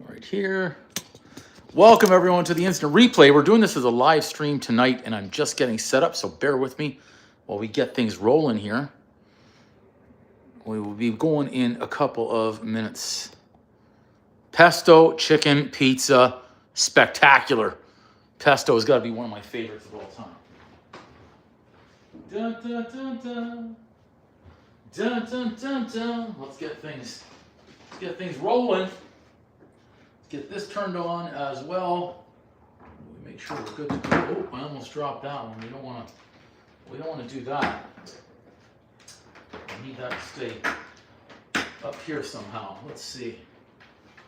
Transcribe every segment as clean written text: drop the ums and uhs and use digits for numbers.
Right here. Welcome everyone to the instant replay. We're doing this as a live stream tonight and I'm just getting set up, so bear with me while we get things rolling here. We will be going in a couple of minutes. Pesto chicken pizza, spectacular. Pesto has got to be one of my favorites of all time. Dun, dun, dun, dun. Dun, dun, dun, dun. Let's get things rolling. Let's get this turned on as well. Make sure we're good to go. Oh, I almost dropped that one. We don't want to do that. I need that to stay up here somehow. Let's see.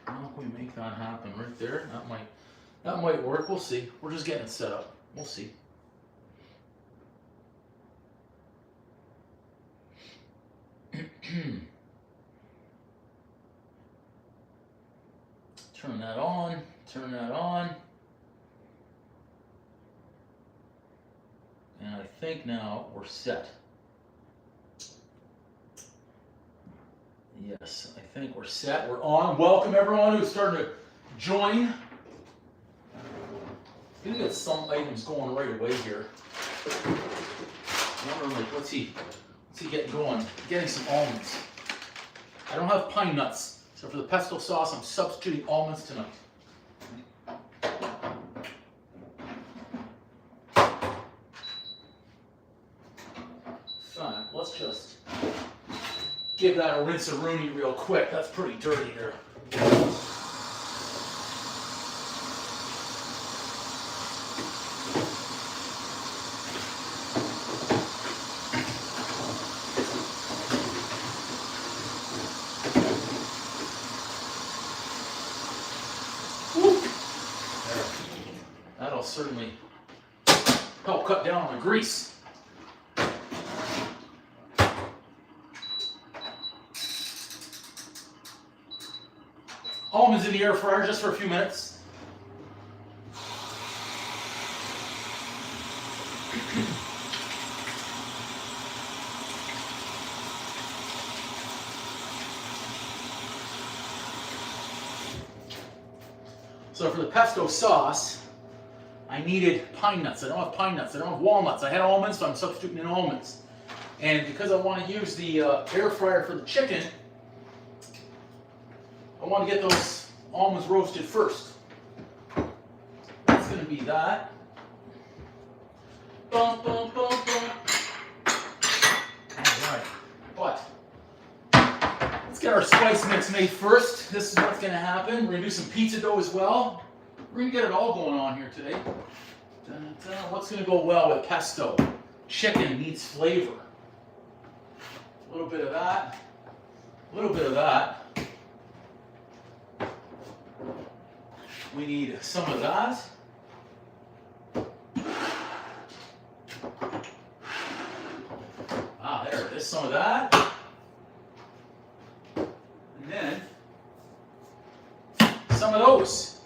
How can we make that happen right there? That might work. We'll see. We're just getting it set up. We'll see. Turn that on. Turn that on. And I think now we're set. Yes, I think we're set. We're on. Welcome everyone who's starting to join. I'm gonna get some items going right away here. What's he getting going? Getting some almonds. I don't have pine nuts, so for the pesto sauce, I'm substituting almonds tonight. Fine. Let's just give that a rinse-a-rooney real quick. That's pretty dirty there. That'll certainly help cut down on the grease. Almonds in the air fryer just for a few minutes. So for the pesto sauce, I needed pine nuts. I don't have pine nuts. I don't have walnuts. I had almonds, so I'm substituting in almonds. And because I want to use the air fryer for the chicken, I want to get those almonds roasted first. That's going to be that. Bum, bum, bum, bum. All right, but let's get our spice mix made first. This is what's going to happen. We're going to do some pizza dough as well. We're going to get it all going on here today. Dun, dun. What's going to go well with pesto? Chicken needs flavor. A little bit of that. A little bit of that. We need some of that. Ah, there it is, some of that. And then some of those.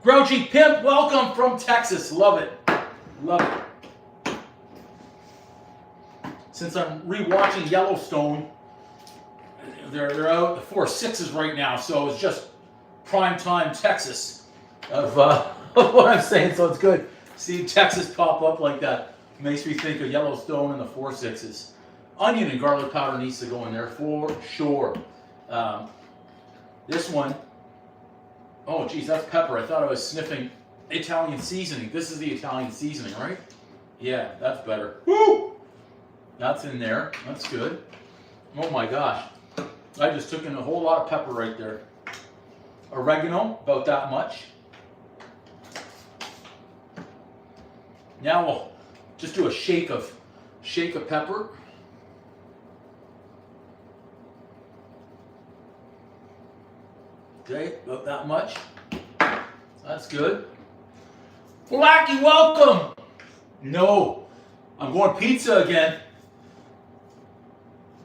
Grouchy Pimp, welcome from Texas. Love it. Love it. Since I'm rewatching Yellowstone, they're out the 4/6s right now, so it's just prime time Texas. Of what I'm saying, so it's good. Seeing Texas pop up like that makes me think of Yellowstone and the 4/6s. Onion and garlic powder needs to go in there for sure. This one, oh geez, that's pepper. I thought I was sniffing Italian seasoning. This is the Italian seasoning, right? Yeah, that's better. Woo! That's in there. That's good. Oh my gosh. I just took in a whole lot of pepper right there. Oregano, about that much. Now we'll just do a shake of pepper. Okay, about that much. That's good. Blackie, welcome! No, I'm going pizza again.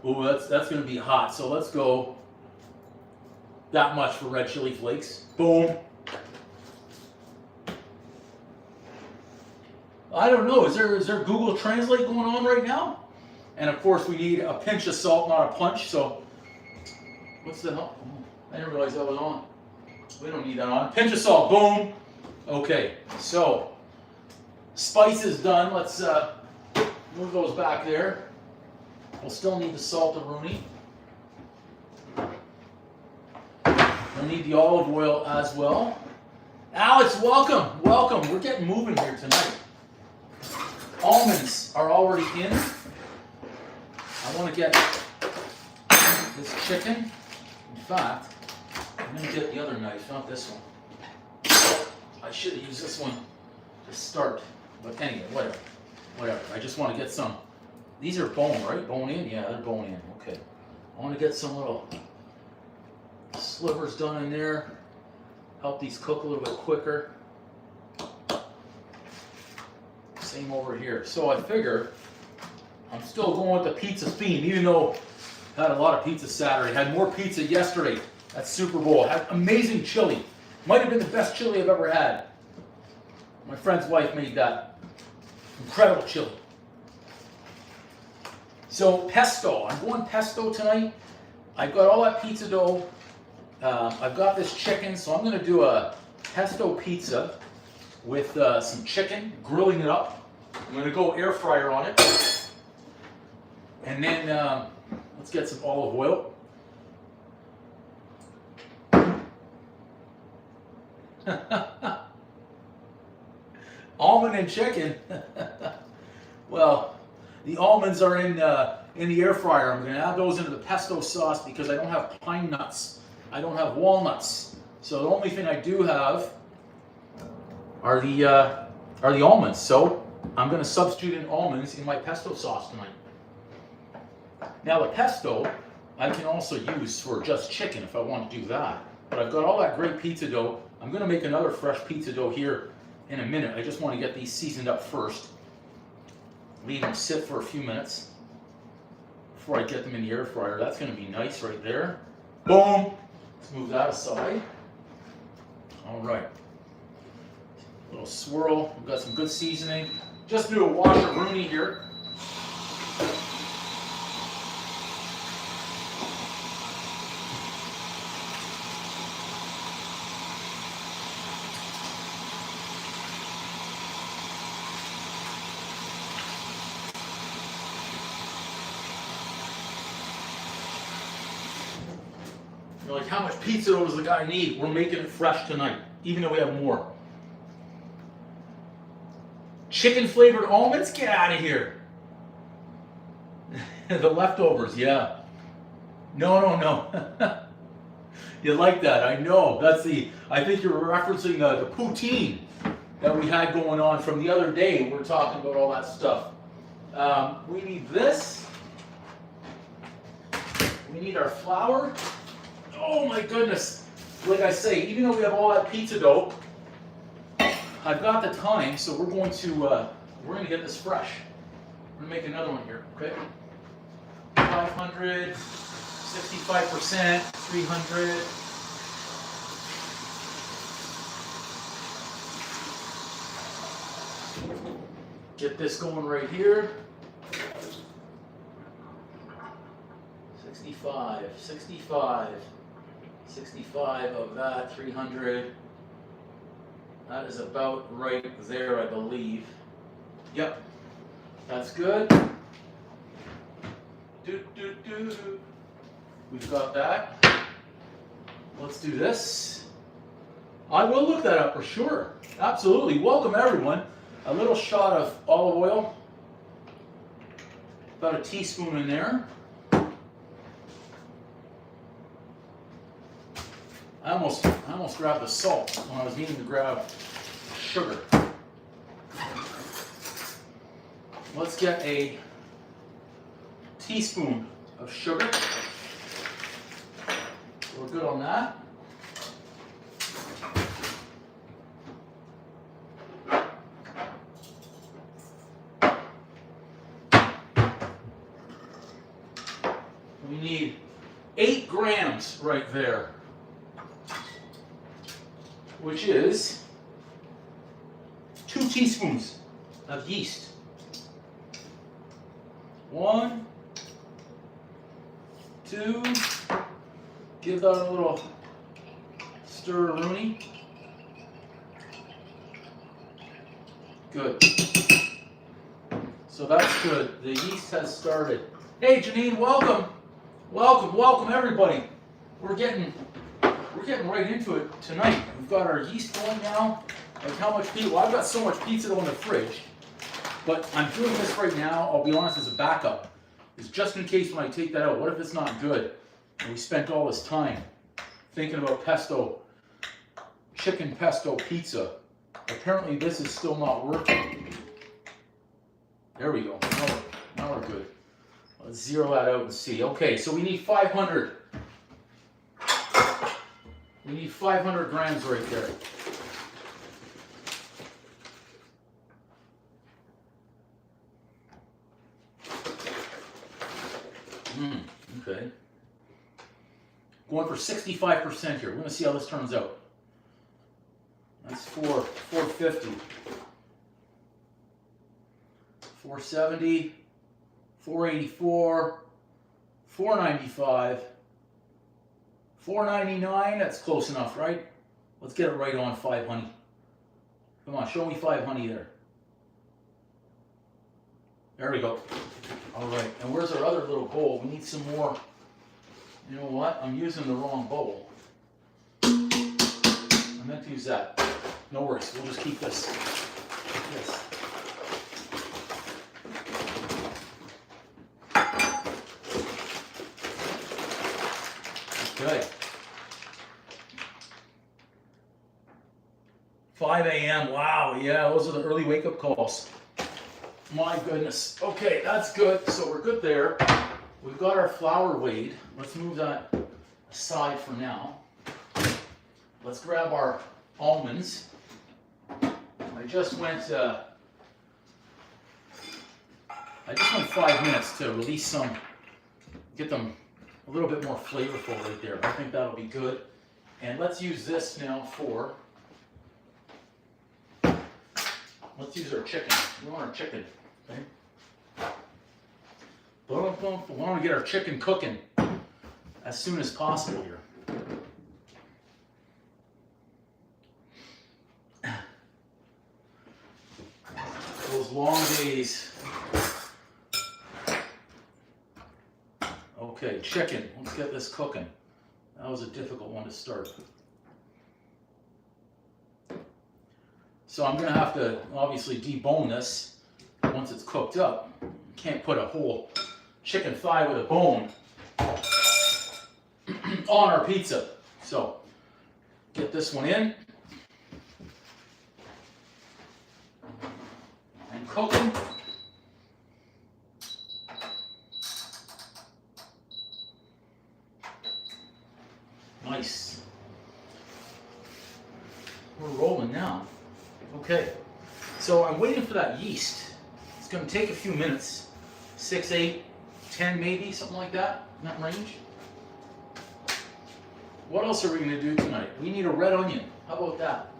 Ooh, that's going to be hot. So let's go that much for red chili flakes. Boom. I don't know. Is there Google Translate going on right now? And of course, we need a pinch of salt, not a punch. So, what's the hell? Oh, I didn't realize that was on. We don't need that on. Pinch of salt, boom. Okay, so spice is done. Let's move those back there. We'll still need the saltaroni. We'll need the olive oil as well. Alex, welcome, welcome. We're getting moving here tonight. Almonds are already in. I want to get this chicken. In fact, I'm going to get the other knife, not this one. I should have used this one to start. But anyway, whatever. I just want to get some. These are bone, right? Bone in? Yeah, they're bone in. Okay. I want to get some little slivers done in there. Help these cook a little bit quicker. Same over here. So I figure I'm still going with the pizza theme, even though I had a lot of pizza Saturday. Had more pizza yesterday at Super Bowl. Had amazing chili. Might have been the best chili I've ever had. My friend's wife made that. Incredible chili. So pesto. I'm going pesto tonight. I've got all that pizza dough. I've got this chicken, so I'm going to do a pesto pizza with some chicken, grilling it up. I'm going to go air fryer on it. And then let's get some olive oil. Almond and chicken. Well, the almonds are in the air fryer. I'm going to add those into the pesto sauce because I don't have pine nuts. I don't have walnuts. So the only thing I do have are the almonds. So I'm going to substitute in almonds in my pesto sauce tonight. Now the pesto I can also use for just chicken if I want to do that. But I've got all that great pizza dough. I'm going to make another fresh pizza dough here in a minute. I just want to get these seasoned up first. Leave them sit for a few minutes before I get them in the air fryer. That's going to be nice right there. Boom! Let's move that aside. All right. A little swirl. We've got some good seasoning. Just do a washer-rooney here. You're like, how much pizza does the guy need? We're making it fresh tonight, even though we have more. Chicken flavored almonds? Get out of here. The leftovers, yeah. No. You like that, I know. I think you're referencing the poutine that we had going on from the other day. We were talking about all that stuff. We need this. We need our flour. Oh my goodness. Like I say, even though we have all that pizza dough, I've got the time, so we're going to get this fresh. We're going to make another one here, okay? 500, 65%, 300. Get this going right here. 65 of that, 300. That is about right there, I believe. Yep, that's good. We've got that. Let's do this. I will look that up for sure. Absolutely. Welcome everyone. A little shot of olive oil. About a teaspoon in there. I almost grabbed the salt when I was needing to grab sugar. Let's get a teaspoon of sugar. We're good on that. We need 8 grams right there, which is 2 teaspoons of yeast. 1, 2, give that a little Stir-a-rooney. Good. So that's good. The yeast has started. Hey Janine, welcome. Welcome everybody. We're getting right into it tonight. We've got our yeast going now. Like how much pizza? Well, I've got so much pizza dough in the fridge, but I'm doing this right now, I'll be honest, as a backup. It's just in case when I take that out. What if it's not good? And we spent all this time thinking about pesto, chicken pesto pizza. Apparently this is still not working. There we go. Now we're good. Let's zero that out and see. Okay, so we need 500. We need 500 grams right there. Okay. Going for 65% here. We're going to see how this turns out. That's 450. 470. 484. 495. 499. That's close enough, right? Let's get it right on 5 honey. Come on, show me 5 honey there. There we go. All right, and where's our other little bowl? We need some more. You know what? I'm using the wrong bowl. I meant to use that. No worries. We'll just keep this. Okay. 5 a.m. Wow. Yeah, those are the early wake-up calls. My goodness. Okay, that's good. So we're good there. We've got our flour weighed. Let's move that aside for now. Let's grab our almonds. I just went 5 minutes to release some, get them a little bit more flavorful right there. I think that'll be good. And let's use this now for, let's use our chicken. We want our chicken. Okay. We want to get our chicken cooking as soon as possible here. Those long days. Okay, chicken. Let's get this cooking. That was a difficult one to start. So I'm going to have to obviously debone this once it's cooked up. Can't put a whole chicken thigh with a bone on our pizza. So get this one in and cooking. Nice. We're rolling now. Okay, so I'm waiting for that yeast. It's going to take a few minutes, 6, 8, 10 maybe, something like that, in that range. What else are we going to do tonight? We need a red onion. How about that?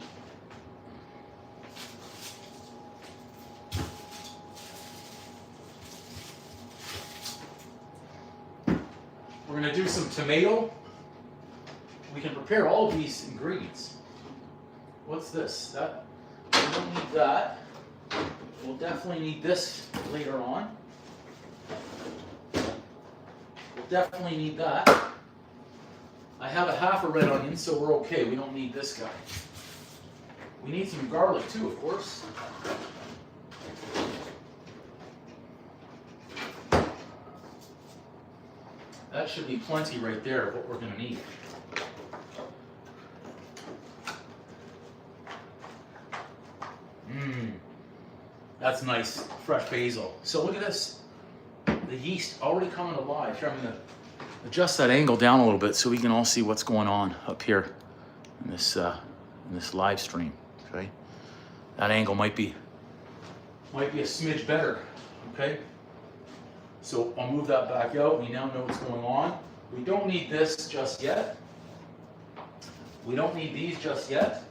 We're going to do some tomato. We can prepare all of these ingredients. What's this? We don't need that. We'll definitely need this later on. We'll definitely need that. I have a half a red onion, so we're okay. We don't need this guy. We need some garlic too, of course. That should be plenty right there of what we're going to need. That's nice, fresh basil. So look at this. The yeast already coming alive. Here, I'm going to adjust that angle down a little bit so we can all see what's going on up here in this live stream. Okay, that angle might be a smidge better. Okay, so I'll move that back out. We now know what's going on. We don't need this just yet. We don't need these just yet.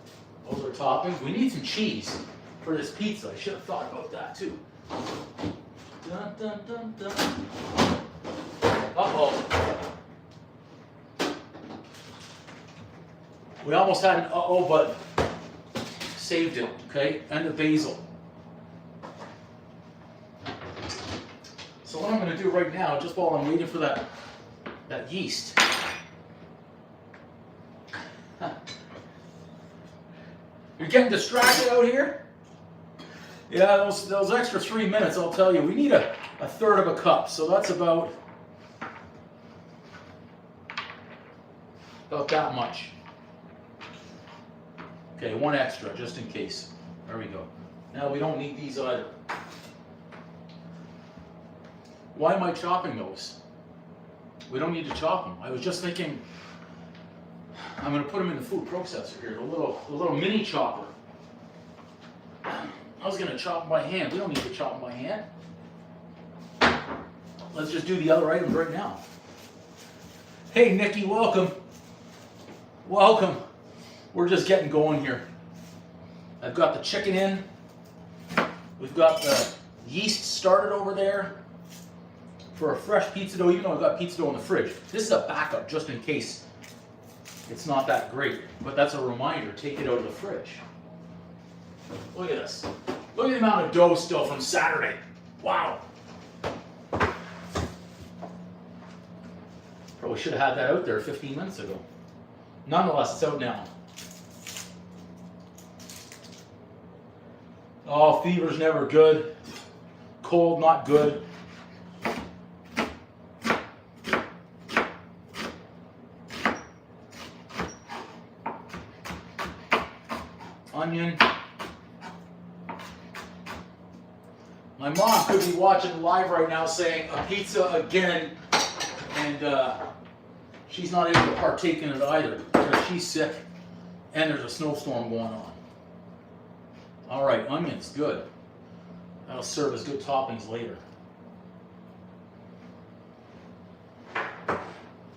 Those are toppings. We need some cheese for this pizza. I should have thought about that too. Dun, dun, dun, dun. Uh-oh. We almost had an uh-oh, but saved it, okay? And the basil. So what I'm going to do right now, just while I'm waiting for that yeast. You're getting distracted out here? Yeah, those extra 3 minutes, I'll tell you. We need a third of a cup, so that's about that much. Okay, one extra, just in case. There we go. Now we don't need these either. Why am I chopping those? We don't need to chop them. I was just thinking, I'm going to put them in the food processor here, the little mini chopper. I was going to chop by hand. We don't need to chop by hand. Let's just do the other items right now. Hey, Nikki, welcome. Welcome. We're just getting going here. I've got the chicken in. We've got the yeast started over there for a fresh pizza dough, even though I've got pizza dough in the fridge. This is a backup just in case it's not that great, but that's a reminder. Take it out of the fridge. Look at this. Look at the amount of dough still from Saturday. Wow. Probably should have had that out there 15 minutes ago. Nonetheless, it's out now. Oh, fever's never good. Cold, not good. Onion. My mom could be watching live right now saying, a pizza again, and she's not able to partake in it either because she's sick and there's a snowstorm going on. All right, onions, good. That'll serve as good toppings later.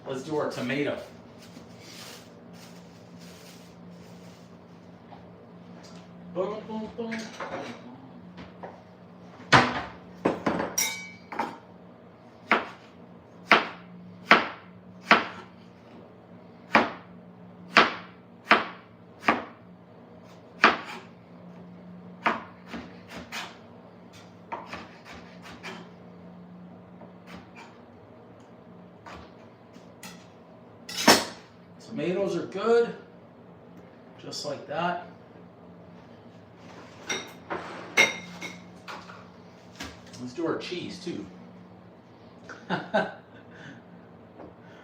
Let's do our tomato. Boom, boom, boom. Tomatoes are good, just like that. Let's do our cheese too.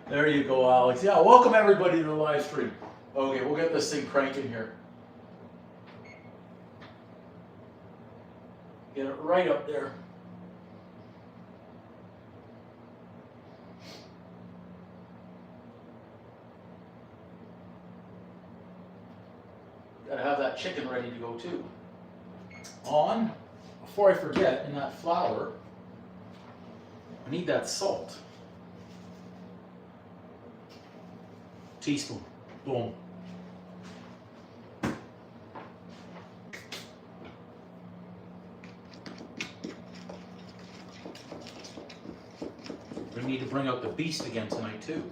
There you go, Alex. Yeah, welcome everybody to the live stream. Okay, we'll get this thing cranking here. Get it right up there. Gotta have that chicken ready to go too. On, before I forget, in that flour, I need that salt. Teaspoon. Boom. We need to bring out the beast again tonight too.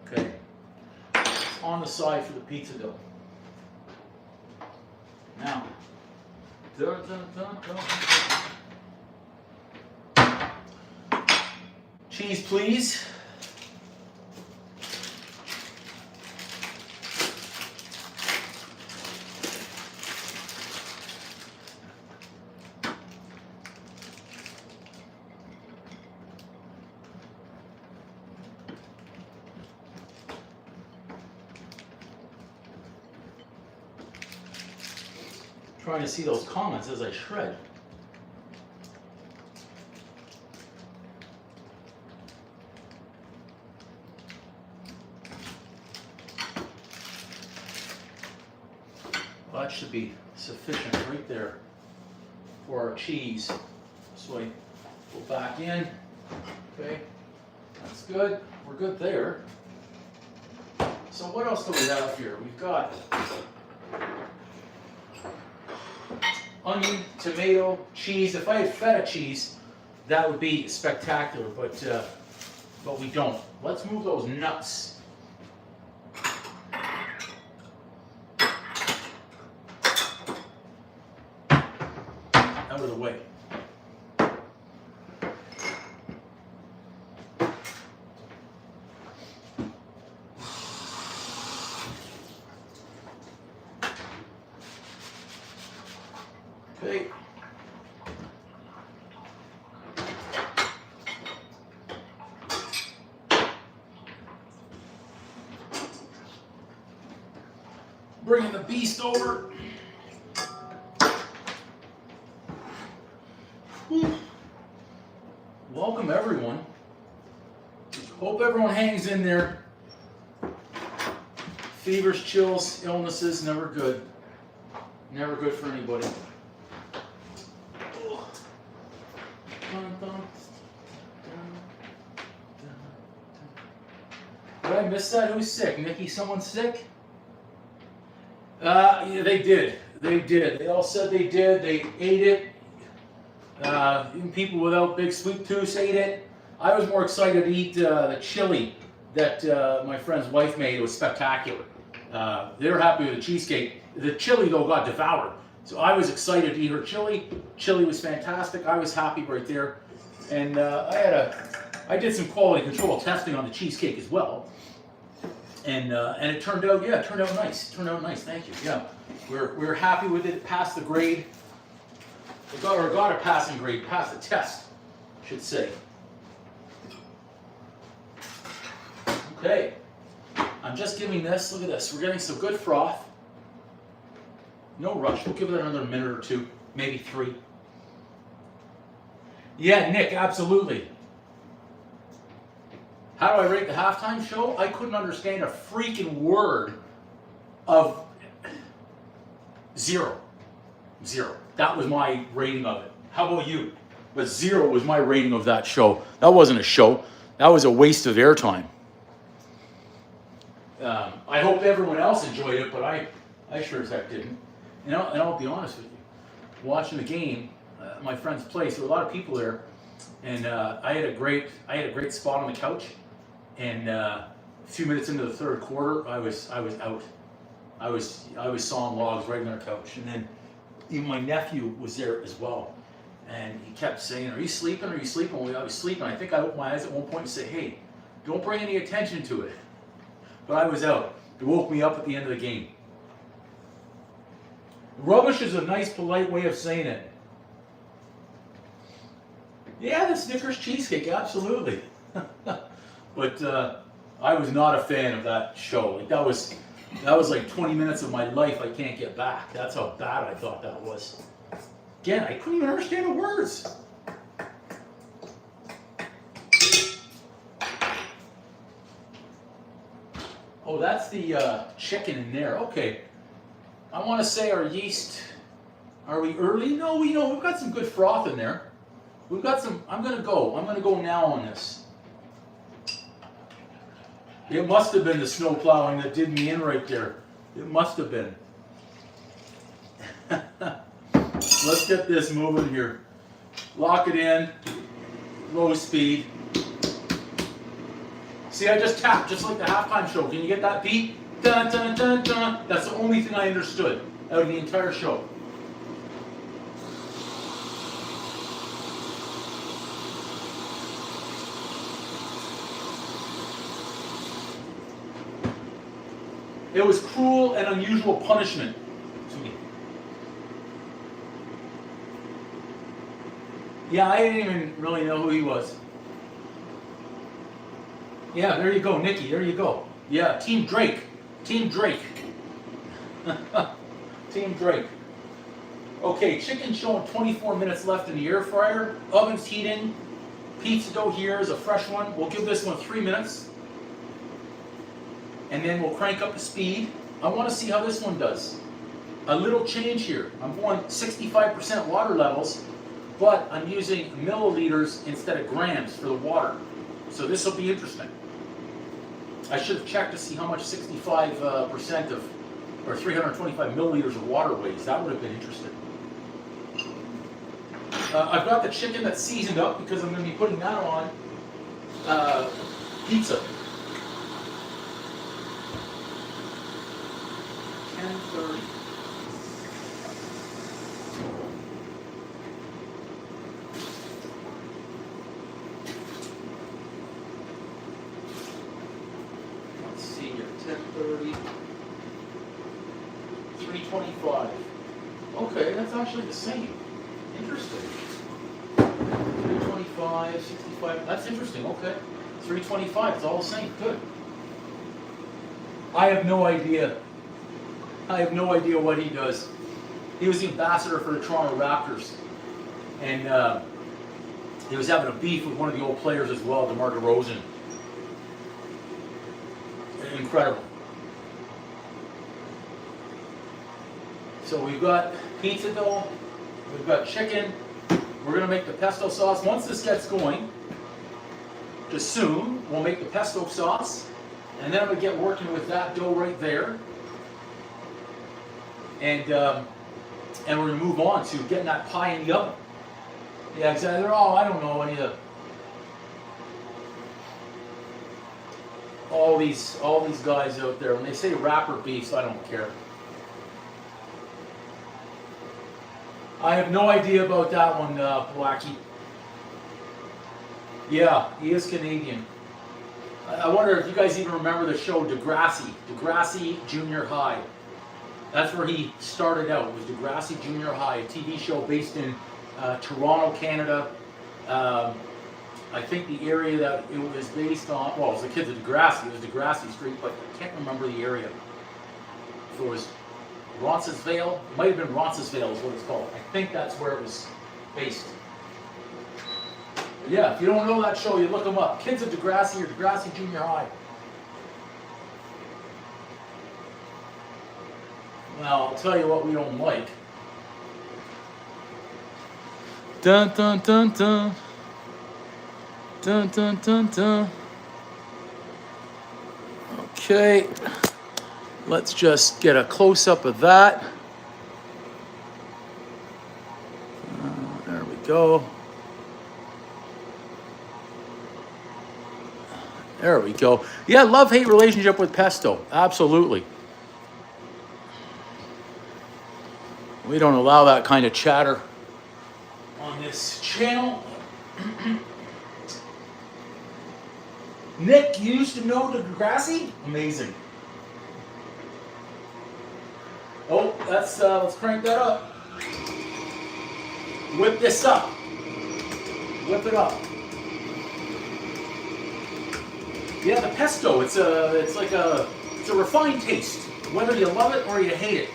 Okay. On the side for the pizza dough. Now, cheese, please. Trying to see those comments as I shred. Well, that should be sufficient right there for our cheese. So I go back in. Okay, that's good. We're good there. So what else do we have here? We've got onion, tomato, cheese. If I had feta cheese, that would be spectacular, but we don't. Let's move those nuts. out of the way. Okay. Bringing the beast over. Welcome everyone. Hope everyone hangs in there. Fevers, chills, illnesses, never good. Never good for anybody. Did I miss that? Who's sick? Nikki, someone sick? Yeah, they did. They did. They all said they did. They ate it. Even people without big sweet tooths ate it. I was more excited to eat the chili that my friend's wife made. It was spectacular. They were happy with the cheesecake. The chili, though, got devoured. So I was excited to eat her chili. Chili was fantastic. I was happy right there. And I did some quality control testing on the cheesecake as well. And it turned out, yeah, it turned out nice. It turned out nice, thank you. Yeah, we're happy with it. Passed the grade. Got a passing grade. Passed the test, I should say. Okay, I'm just giving this. Look at this. We're getting some good froth. No rush. We'll give it another minute or two, maybe 3. Yeah, Nick, absolutely. How do I rate the halftime show? I couldn't understand a freaking word of 0. 0. That was my rating of it. How about you? But 0 was my rating of that show. That wasn't a show. That was a waste of airtime. I hope everyone else enjoyed it, but I sure as heck didn't. And I'll be honest with you. Watching the game, my friend's place, there were a lot of people there, and I had a great spot on the couch. And a few minutes into the third quarter, I was out. I was sawing logs right on their couch, and then even my nephew was there as well, and he kept saying, "Are you sleeping? Are you sleeping?" Well, I was sleeping. I think I opened my eyes at one point and said, "Hey, don't bring any attention to it." But I was out. It woke me up at the end of the game. Rubbish is a nice, polite way of saying it. Yeah, the Snickers cheesecake, absolutely. But I was not a fan of that show. Like that was like 20 minutes of my life I can't get back. That's how bad I thought that was. Again, I couldn't even understand the words. Oh, that's the chicken in there. Okay. I want to say our yeast. Are we early? No, we've got some good froth in there. We've got some. I'm gonna go now on this. It must have been the snow plowing that did me in right there. It must have been. Let's get this moving here. Lock it in. Low speed. See, I just tapped, just like the halftime show. Can you get that beat? Dun, dun, dun, dun. That's the only thing I understood out of the entire show. It was cruel and unusual punishment to me. Yeah, I didn't even really know who he was. Yeah, there you go, Nikki, there you go. Yeah, Team Drake. Team Drake. Team Drake. Okay, chicken showing 24 minutes left in the air fryer. Oven's heating. Pizza dough here is a fresh one. We'll give this one 3 minutes. And then we'll crank up the speed. I want to see how this one does. A little change here. I'm going 65% water levels, but I'm using milliliters instead of grams for the water. So this will be interesting. I should have checked to see how much 65% of, or 325 milliliters of water weighs. That would have been interesting. I've got the chicken that's seasoned up because I'm going to be putting that on pizza. 10:30. 325. Okay, that's actually the same. Interesting. 325, 65. That's interesting. Okay. 325. It's all the same. Good. I have no idea. I have no idea what he does. He was the ambassador for the Toronto Raptors. And he was having a beef with one of the old players as well, DeMar DeRozan. Incredible. So we've got pizza dough, we've got chicken, we're going to make the pesto sauce. Once this gets going, just soon, we'll make the pesto sauce, and then I'm going to get working with that dough right there. And we're going to move on to getting that pie in the oven. Yeah, exactly. They're all, I don't know, any of the, all these guys out there, when they say rapper beefs, I don't care. I have no idea about that one, Blackie. Yeah, he is Canadian. I wonder if you guys even remember the show Degrassi Junior High. That's where he started out, was Degrassi Junior High, a TV show based in Toronto, Canada. I think the area that it was based on, well, it was the kids of Degrassi, it was Degrassi Street, but I can't remember the area. If it was Roncesvalles, it might have been Roncesvalles is what it's called. I think that's where it was based. Yeah, if you don't know that show, you look them up. Kids of Degrassi or Degrassi Junior High. Well, I'll tell you what we don't like. Dun dun dun dun. Dun dun dun dun. Okay. Let's just get a close-up of that. There we go. There we go. Yeah, love-hate relationship with pesto. Absolutely. We don't allow that kind of chatter on this channel. Nick, you used to know Degrassi? Amazing. Oh, let's crank that up. Whip this up. Whip it up. Yeah, the pesto. It's a refined taste. Whether you love it or you hate it.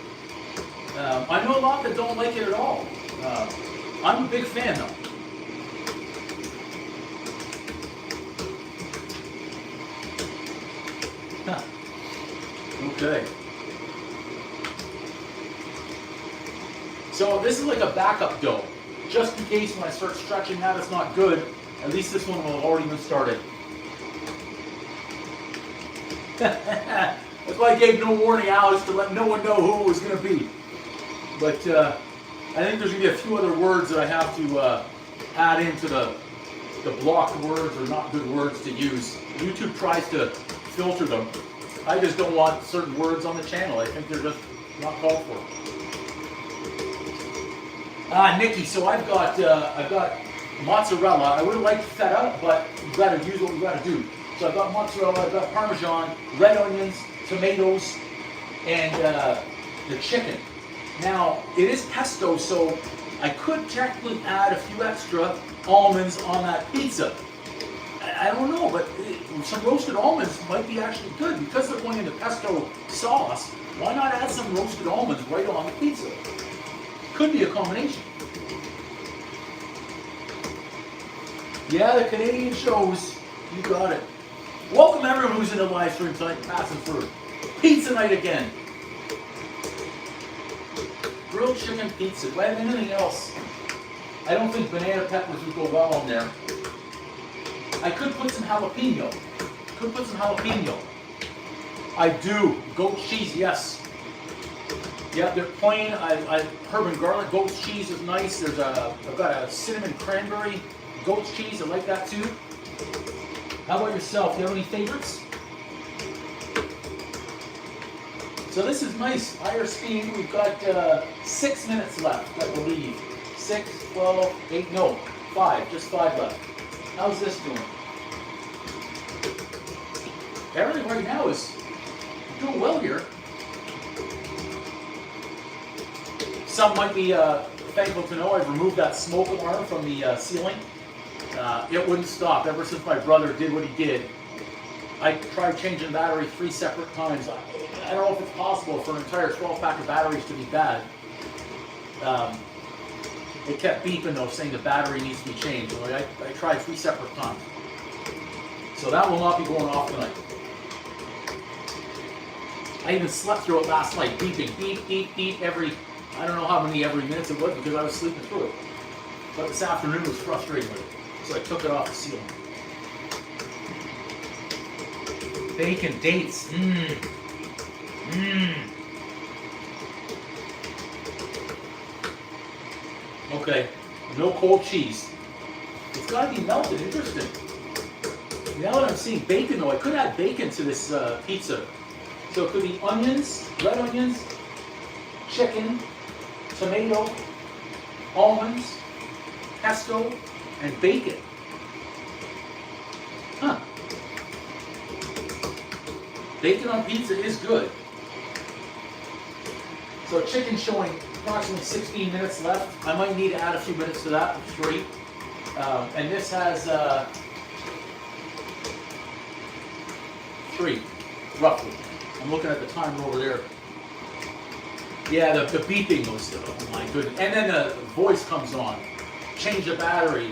I know a lot that don't like it at all. I'm a big fan though. Huh. Okay. So this is like a backup dough. Just in case when I start stretching that it's not good, at least this one will have already been started. That's why I gave no warning, Alex, to let no one know who it was going to be. But I think there's going to be a few other words that I have to add into the blocked words or not good words to use. YouTube tries to filter them. I just don't want certain words on the channel. I think they're just not called for. Nikki, so I've got mozzarella. I would have liked feta, but you've got to use what we've got to do. So I've got mozzarella, I've got Parmesan, red onions, tomatoes, and the chicken. Now, it is pesto, so I could technically add a few extra almonds on that pizza. I don't know, but some roasted almonds might be actually good. Because they're going into pesto sauce, why not add some roasted almonds right on the pizza? Could be a combination. Yeah, the Canadian shows, you got it. Welcome everyone who's in the live stream tonight, passing through. Pizza night again. Grilled chicken pizza. Do I have anything else? I don't think banana peppers would go well on there. I could put some jalapeno. I do. Goat cheese, yes. Yeah, they're plain. Herb and garlic goat cheese is nice. I've got a cinnamon cranberry goat cheese. I like that too. How about yourself? Do you have any favorites? So this is nice. Higher speed. We've got 6 minutes left, I believe. 6, 12, 8, no, 5. Just 5 left. How's this doing? Everything right now is doing well here. Some might be thankful to know I've removed that smoke alarm from the ceiling. It wouldn't stop ever since my brother did what he did. I tried changing the battery 3 separate times. I don't know if it's possible for an entire 12-pack of batteries to be bad. It kept beeping though, saying the battery needs to be changed. So I tried 3 separate times. So that will not be going off tonight. I even slept through it last night, beeping, beep, beep, beep, every minutes it was because I was sleeping through it. But this afternoon was frustrating with it, so I took it off the ceiling. Bacon, dates, Okay, no cold cheese. It's got to be melted, interesting. Now that I'm seeing bacon though, I could add bacon to this pizza. So it could be onions, red onions, chicken, tomato, almonds, pesto, and bacon. Huh. Bacon on pizza is good. So chicken's showing approximately 16 minutes left. I might need to add a few minutes to that, 3. And this has 3, roughly. I'm looking at the timer over there. Yeah, the beeping was, oh my goodness. And then the voice comes on. Change the battery.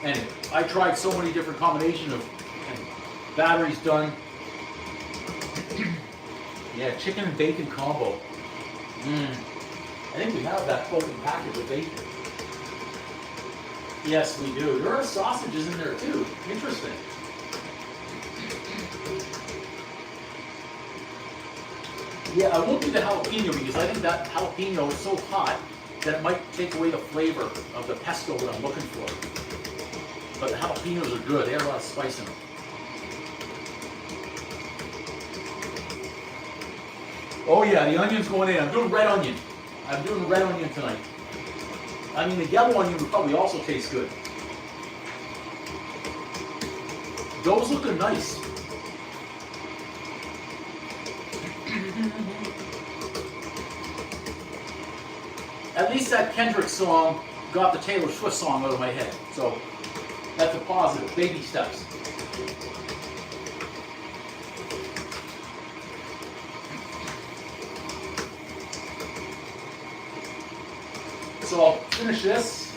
Anyway, I tried so many different combinations of batteries done. Yeah, chicken and bacon combo. I think we have that open package of bacon. Yes, we do. There are sausages in there too. Interesting. Yeah, I won't do the jalapeno because I think that jalapeno is so hot that it might take away the flavor of the pesto that I'm looking for. But the jalapenos are good. They have a lot of spice in them. Oh yeah, the onion's going in. I'm doing red onion. I'm doing red onion tonight. I mean, the yellow onion would probably also taste good. Those looking nice. At least that Kendrick song got the Taylor Swift song out of my head. So that's a positive. Baby steps. So I'll finish this.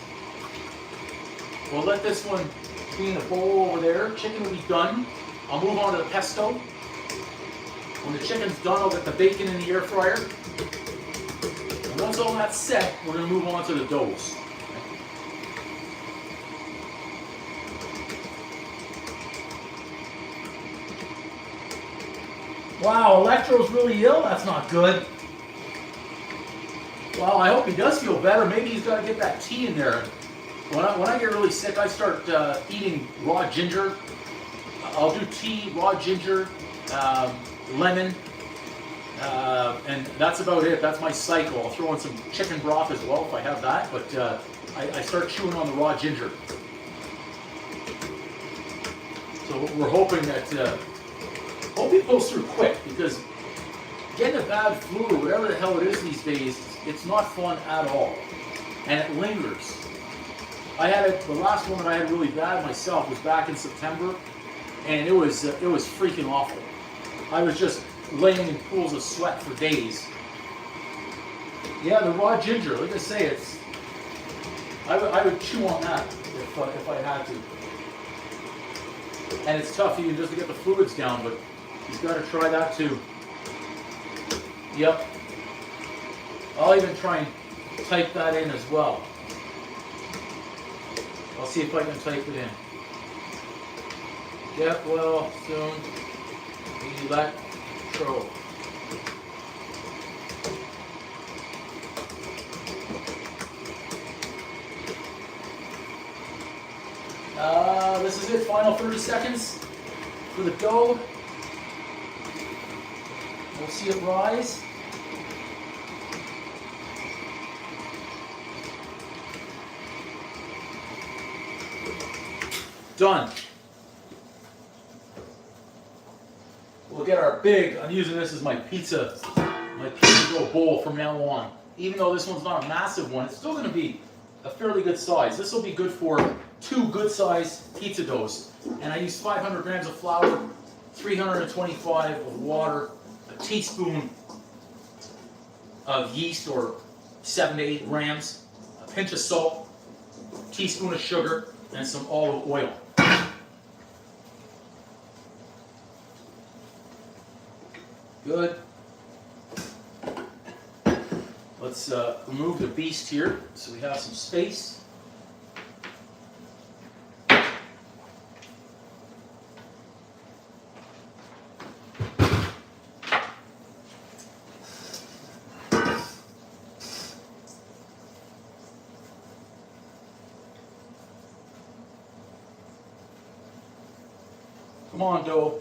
We'll let this one be in the bowl over there. Chicken will be done. I'll move on to the pesto. When the chicken's done, I'll get the bacon in the air fryer. And once all that's set, we're going to move on to the doughs. Wow, Electro's really ill? That's not good. Well, I hope he does feel better. Maybe he's got to get that tea in there. When I get really sick, I start eating raw ginger. I'll do tea, raw ginger, lemon, and that's about it. That's my cycle. I'll throw in some chicken broth as well if I have that, but I start chewing on the raw ginger. So we're hoping that, hope he pulls through quick, because getting a bad flu or whatever the hell it is these days, it's not fun at all, and it lingers. I had it, the last one that I had really bad myself was back in September, and it was freaking awful. I was just laying in pools of sweat for days. Yeah, the raw ginger, like I say, I would chew on that if I had to. And it's tough even just to get the fluids down, but he's got to try that too. Yep. I'll even try and type that in as well. I'll see if I can type it in. Get well soon. Electro. This is it. Final 30 seconds for the dough. We'll see it rise. Done. We'll get our big, I'm using this as my pizza dough bowl from now on. even though this one's not a massive one, it's still going to be a fairly good size. This will be good for 2 good-sized pizza doughs. And I use 500 grams of flour, 325 of water, a teaspoon of yeast, or 7 to 8 grams, a pinch of salt, a teaspoon of sugar, and some olive oil. Good. Let's remove the beast here so we have some space. Come on, dough.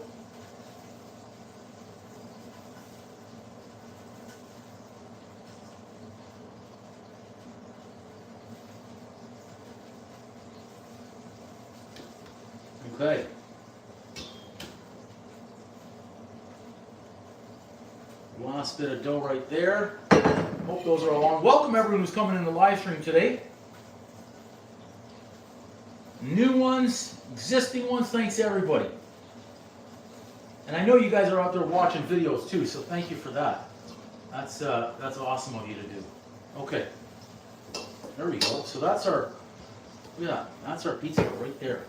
Okay. Last bit of dough right there. Hope those are all on. Welcome everyone who's coming in the live stream today. New ones, existing ones, thanks everybody. And I know you guys are out there watching videos too, so thank you for that. That's awesome of you to do. Okay. There we go. So that's our, yeah, that's our pizza right there.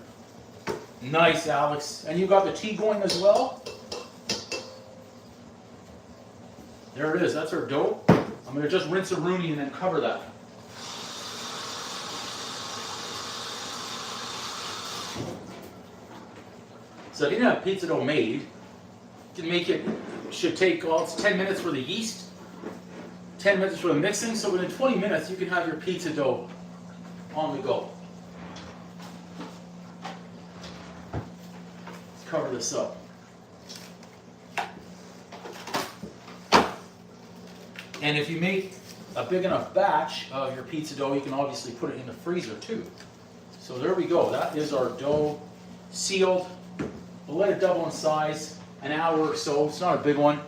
Nice, Alex. And you got the tea going as well? There it is. That's our dough. I'm going to just rinse a rooney and then cover that. So if you didn't have pizza dough made, you can make it, should take, well, it's 10 minutes for the yeast, 10 minutes for the mixing, so within 20 minutes you can have your pizza dough on the go. Let's cover this up. And if you make a big enough batch of your pizza dough, you can obviously put it in the freezer too. So there we go. That is our dough sealed. We'll let it double in size, an hour or so. It's not a big one.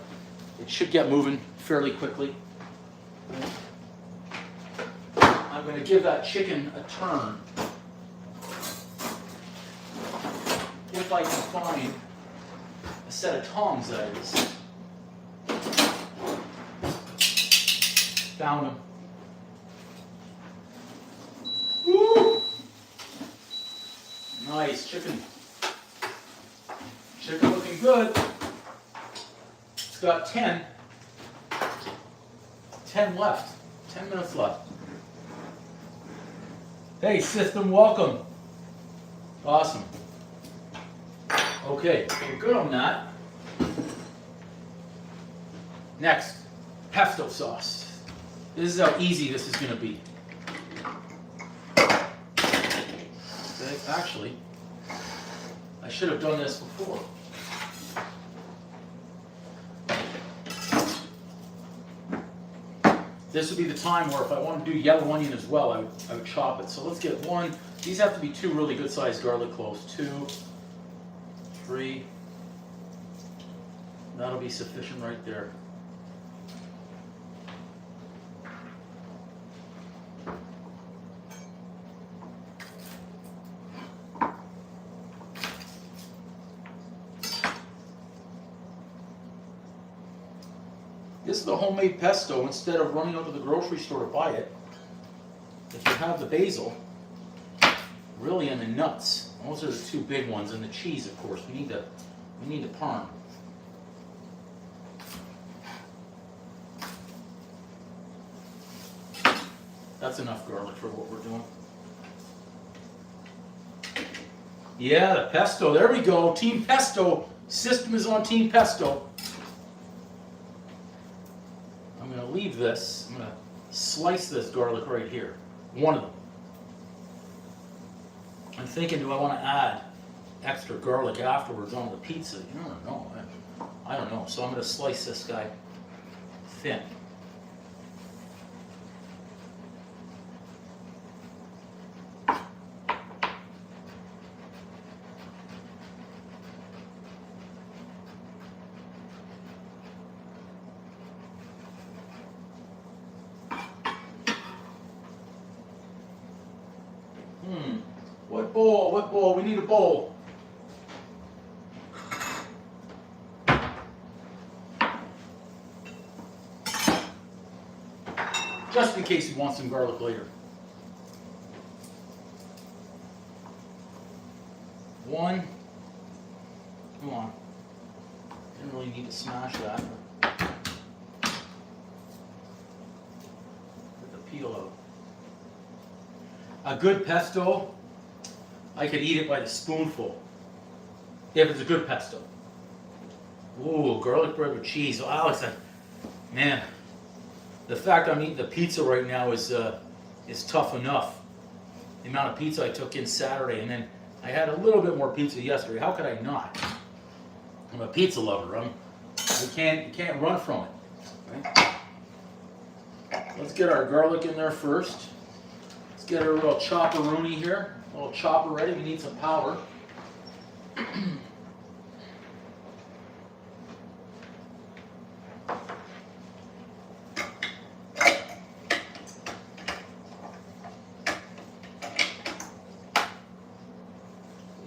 It should get moving fairly quickly. I'm going to give that chicken a turn. If I can find a set of tongs, that is. Found them. Woo! Nice chicken. Chicken looking good. It's got 10 left. 10 minutes left. Hey, system, welcome. Awesome. Okay, we're good on that. Next, pesto sauce. This is how easy this is going to be. Okay, actually, I should have done this before. This would be the time where if I want to do yellow onion as well, I would chop it. So let's get one. These have to be 2 really good sized garlic cloves. 2, 3. That'll be sufficient right there. This is the homemade pesto. Instead of running out to the grocery store to buy it, if you have the basil, really, and the nuts, those are the 2 big ones, and the cheese, of course. We need the parm. That's enough garlic for what we're doing. Yeah, the pesto. There we go. Team Pesto. System is on Team Pesto. I'm going to leave this. I'm going to slice this garlic right here. One of them. I'm thinking, do I want to add extra garlic afterwards on the pizza? You don't know. I don't know. So I'm going to slice this guy thin. What bowl? What bowl? We need a bowl. Just in case you want some garlic later. One. Come on. Didn't really need to smash that. Get the peel out. A good pesto, I could eat it by the spoonful. If it's a good pesto. Ooh, garlic bread with cheese. Oh, Alex, man, the fact I'm eating the pizza right now is tough enough. The amount of pizza I took in Saturday, and then I had a little bit more pizza yesterday. How could I not? I'm a pizza lover. You can't run from it. Right? Let's get our garlic in there first. Let's get our little chopperoonie here. A little chopper ready. We need some power.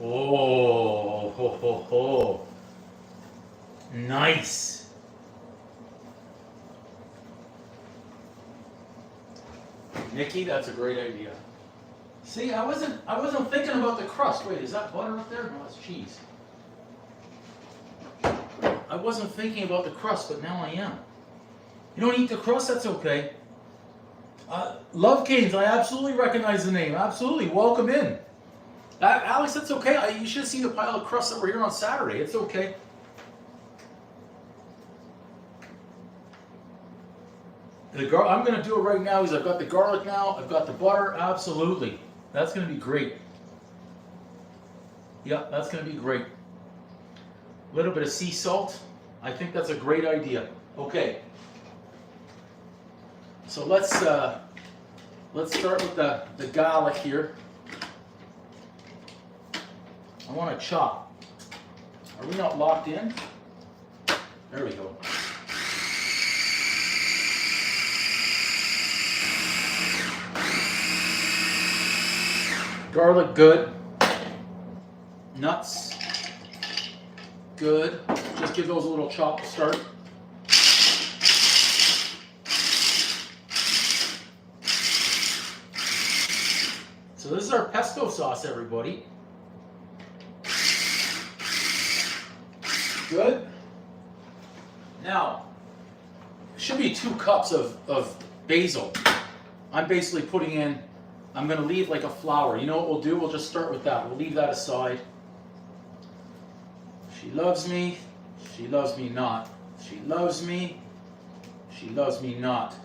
Oh, ho, ho, ho. Nice. Nikki, that's a great idea. See, I wasn't thinking about the crust. Wait, is that butter up there? No, that's cheese. I wasn't thinking about the crust, but now I am. You don't eat the crust? That's okay. Love Canes, I absolutely recognize the name. Absolutely, welcome in. Alex, that's okay. You should have seen the pile of crust that were here on Saturday. It's okay. I'm going to do it right now because I've got the garlic now. I've got the butter. Absolutely. That's going to be great. Yeah, that's going to be great. A little bit of sea salt. I think that's a great idea. Okay. So let's start with the garlic here. I want to chop. Are we not locked in? There we go. Garlic, good. Nuts, good. Just give those a little chop to start. So this is our pesto sauce, everybody. Good. Now, it should be 2 cups of basil. I'm basically putting in, I'm going to leave like a flower. You know what we'll do? We'll just start with that. We'll leave that aside. She loves me. She loves me not. She loves me. She loves me not.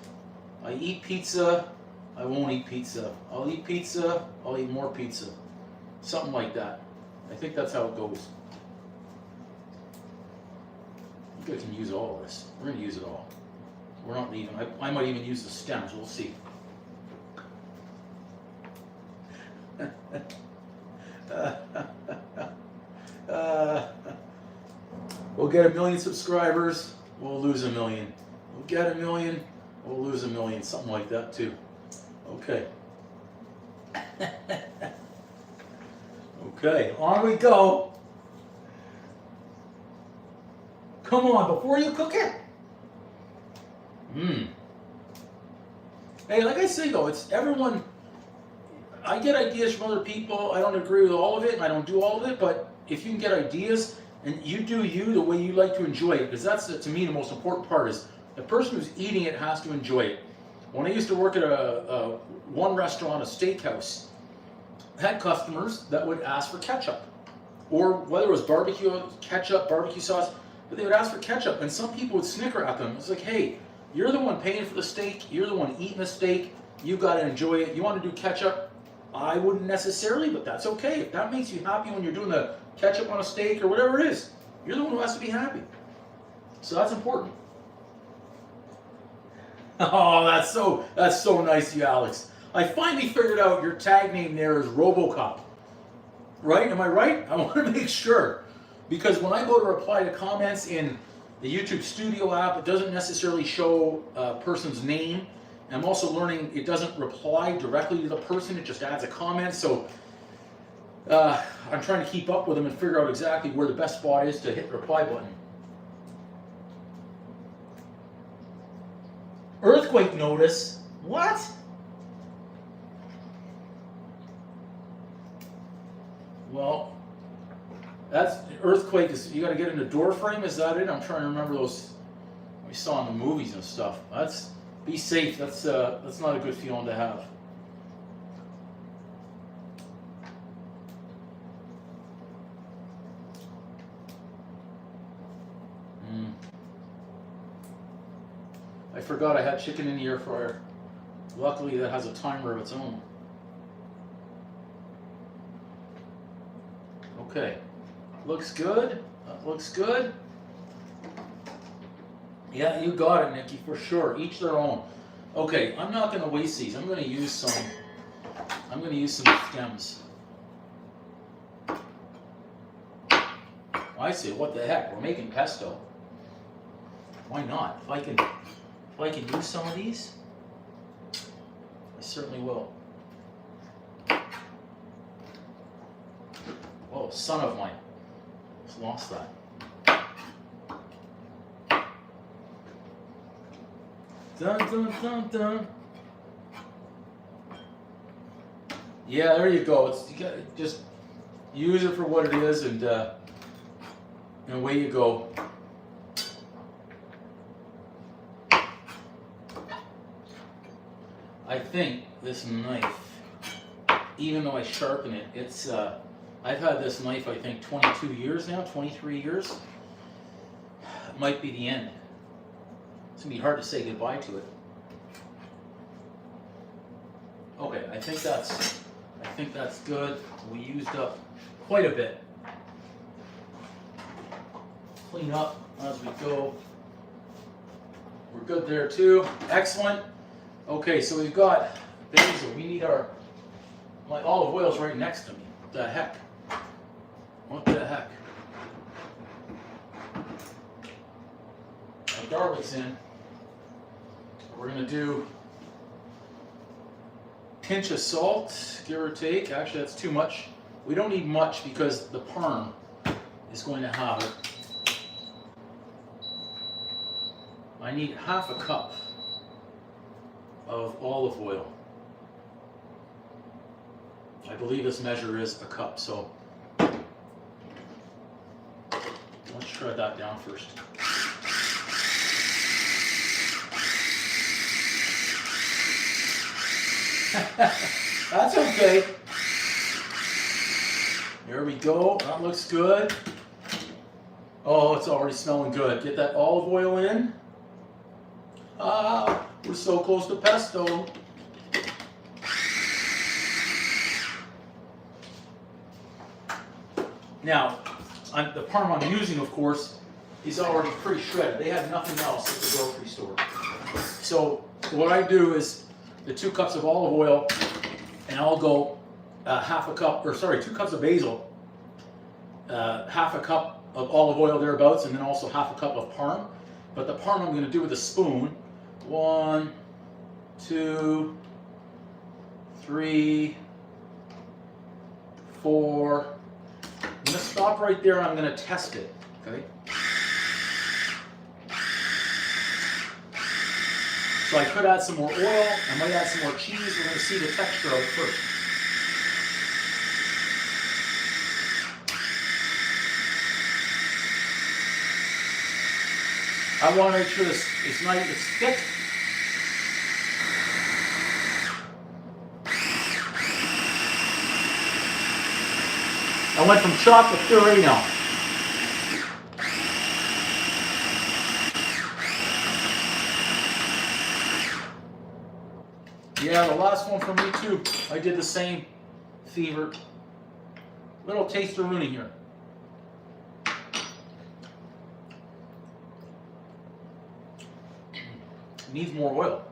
I eat pizza. I won't eat pizza. I'll eat pizza. I'll eat more pizza. Something like that. I think that's how it goes. I think I can use all of this. We're going to use it all. We're not leaving. I might even use the stems. We'll see. We'll get 1 million subscribers. We'll lose 1 million. We'll get 1 million. We'll lose 1 million. Something like that too. Okay. Okay. On we go. Come on, before you cook it. Hey, like I say though, it's everyone. I get ideas from other people. I don't agree with all of it, and I don't do all of it. But if you can get ideas, and you do you the way you like to enjoy it, because that's to me the most important part is the person who's eating it has to enjoy it. When I used to work at one restaurant, a steakhouse, I had customers that would ask for ketchup, or whether it was barbecue ketchup, barbecue sauce, but they would ask for ketchup, and some people would snicker at them. It's like, hey, you're the one paying for the steak. You're the one eating the steak. You got to enjoy it. You want to do ketchup? I wouldn't necessarily, but that's okay. If that makes you happy when you're doing the ketchup on a steak or whatever it is, you're the one who has to be happy. So that's important. Oh, that's so nice of you, Alex. I finally figured out your tag name there is RoboCop. Right? Am I right? I want to make sure. Because when I go to reply to comments in the YouTube Studio app, it doesn't necessarily show a person's name. I'm also learning it doesn't reply directly to the person, it just adds a comment. So I'm trying to keep up with them and figure out exactly where the best spot is to hit the reply button. Earthquake notice? What? Well, that's earthquake. Is you got to get in the door frame? Is that it? I'm trying to remember those we saw in the movies and stuff. That's be safe. That's not a good feeling to have. I forgot I had chicken in the air fryer. Luckily, that has a timer of its own. Okay, looks good. That looks good. Yeah, you got it, Nikki, for sure. Each their own. Okay, I'm not going to waste these. I'm going to use some. I'm going to use some stems. I say, what the heck? We're making pesto. Why not? If I can use some of these, I certainly will. Oh, son of mine. Just lost that. Dun dun dun dun. Yeah, there you go. You gotta just use it for what it is, and away you go. I think this knife, even though I sharpen it, it's I've had this knife I think 22 years now, 23 years. It might be the end. It's gonna be hard to say goodbye to it. Okay, I think that's good. We used up quite a bit. Clean up as we go. We're good there too. Excellent. Okay, so we've got basil. We need my olive oil's right next to me. What the heck? What the heck? Our garlic's in. We're gonna do a pinch of salt, give or take. Actually, that's too much. We don't need much because the parm is going to have it. I need half a cup of olive oil. I believe this measure is a cup, so let's shred that down first. That's okay. There we go. That looks good. Oh, it's already smelling good. Get that olive oil in. Ah, we're so close to pesto. Now, the parm I'm using, of course, is already pre-shredded. They had nothing else at the grocery store. So what I do is the 2 cups of olive oil, and I'll go 2 cups of basil, half a cup of olive oil thereabouts, and then also half a cup of parm. But the parm I'm going to do with a spoon. 1, 2, 3, 4. I'm going to stop right there and I'm going to test it. Okay. So I could add some more oil. I might add some more cheese. We're going to see the texture of it first. I want to make sure this is nice, it's thick. I went from chopped to puree now. Yeah, the last one for me too. I did the same fever. Little taste of Rooney here. Needs more oil.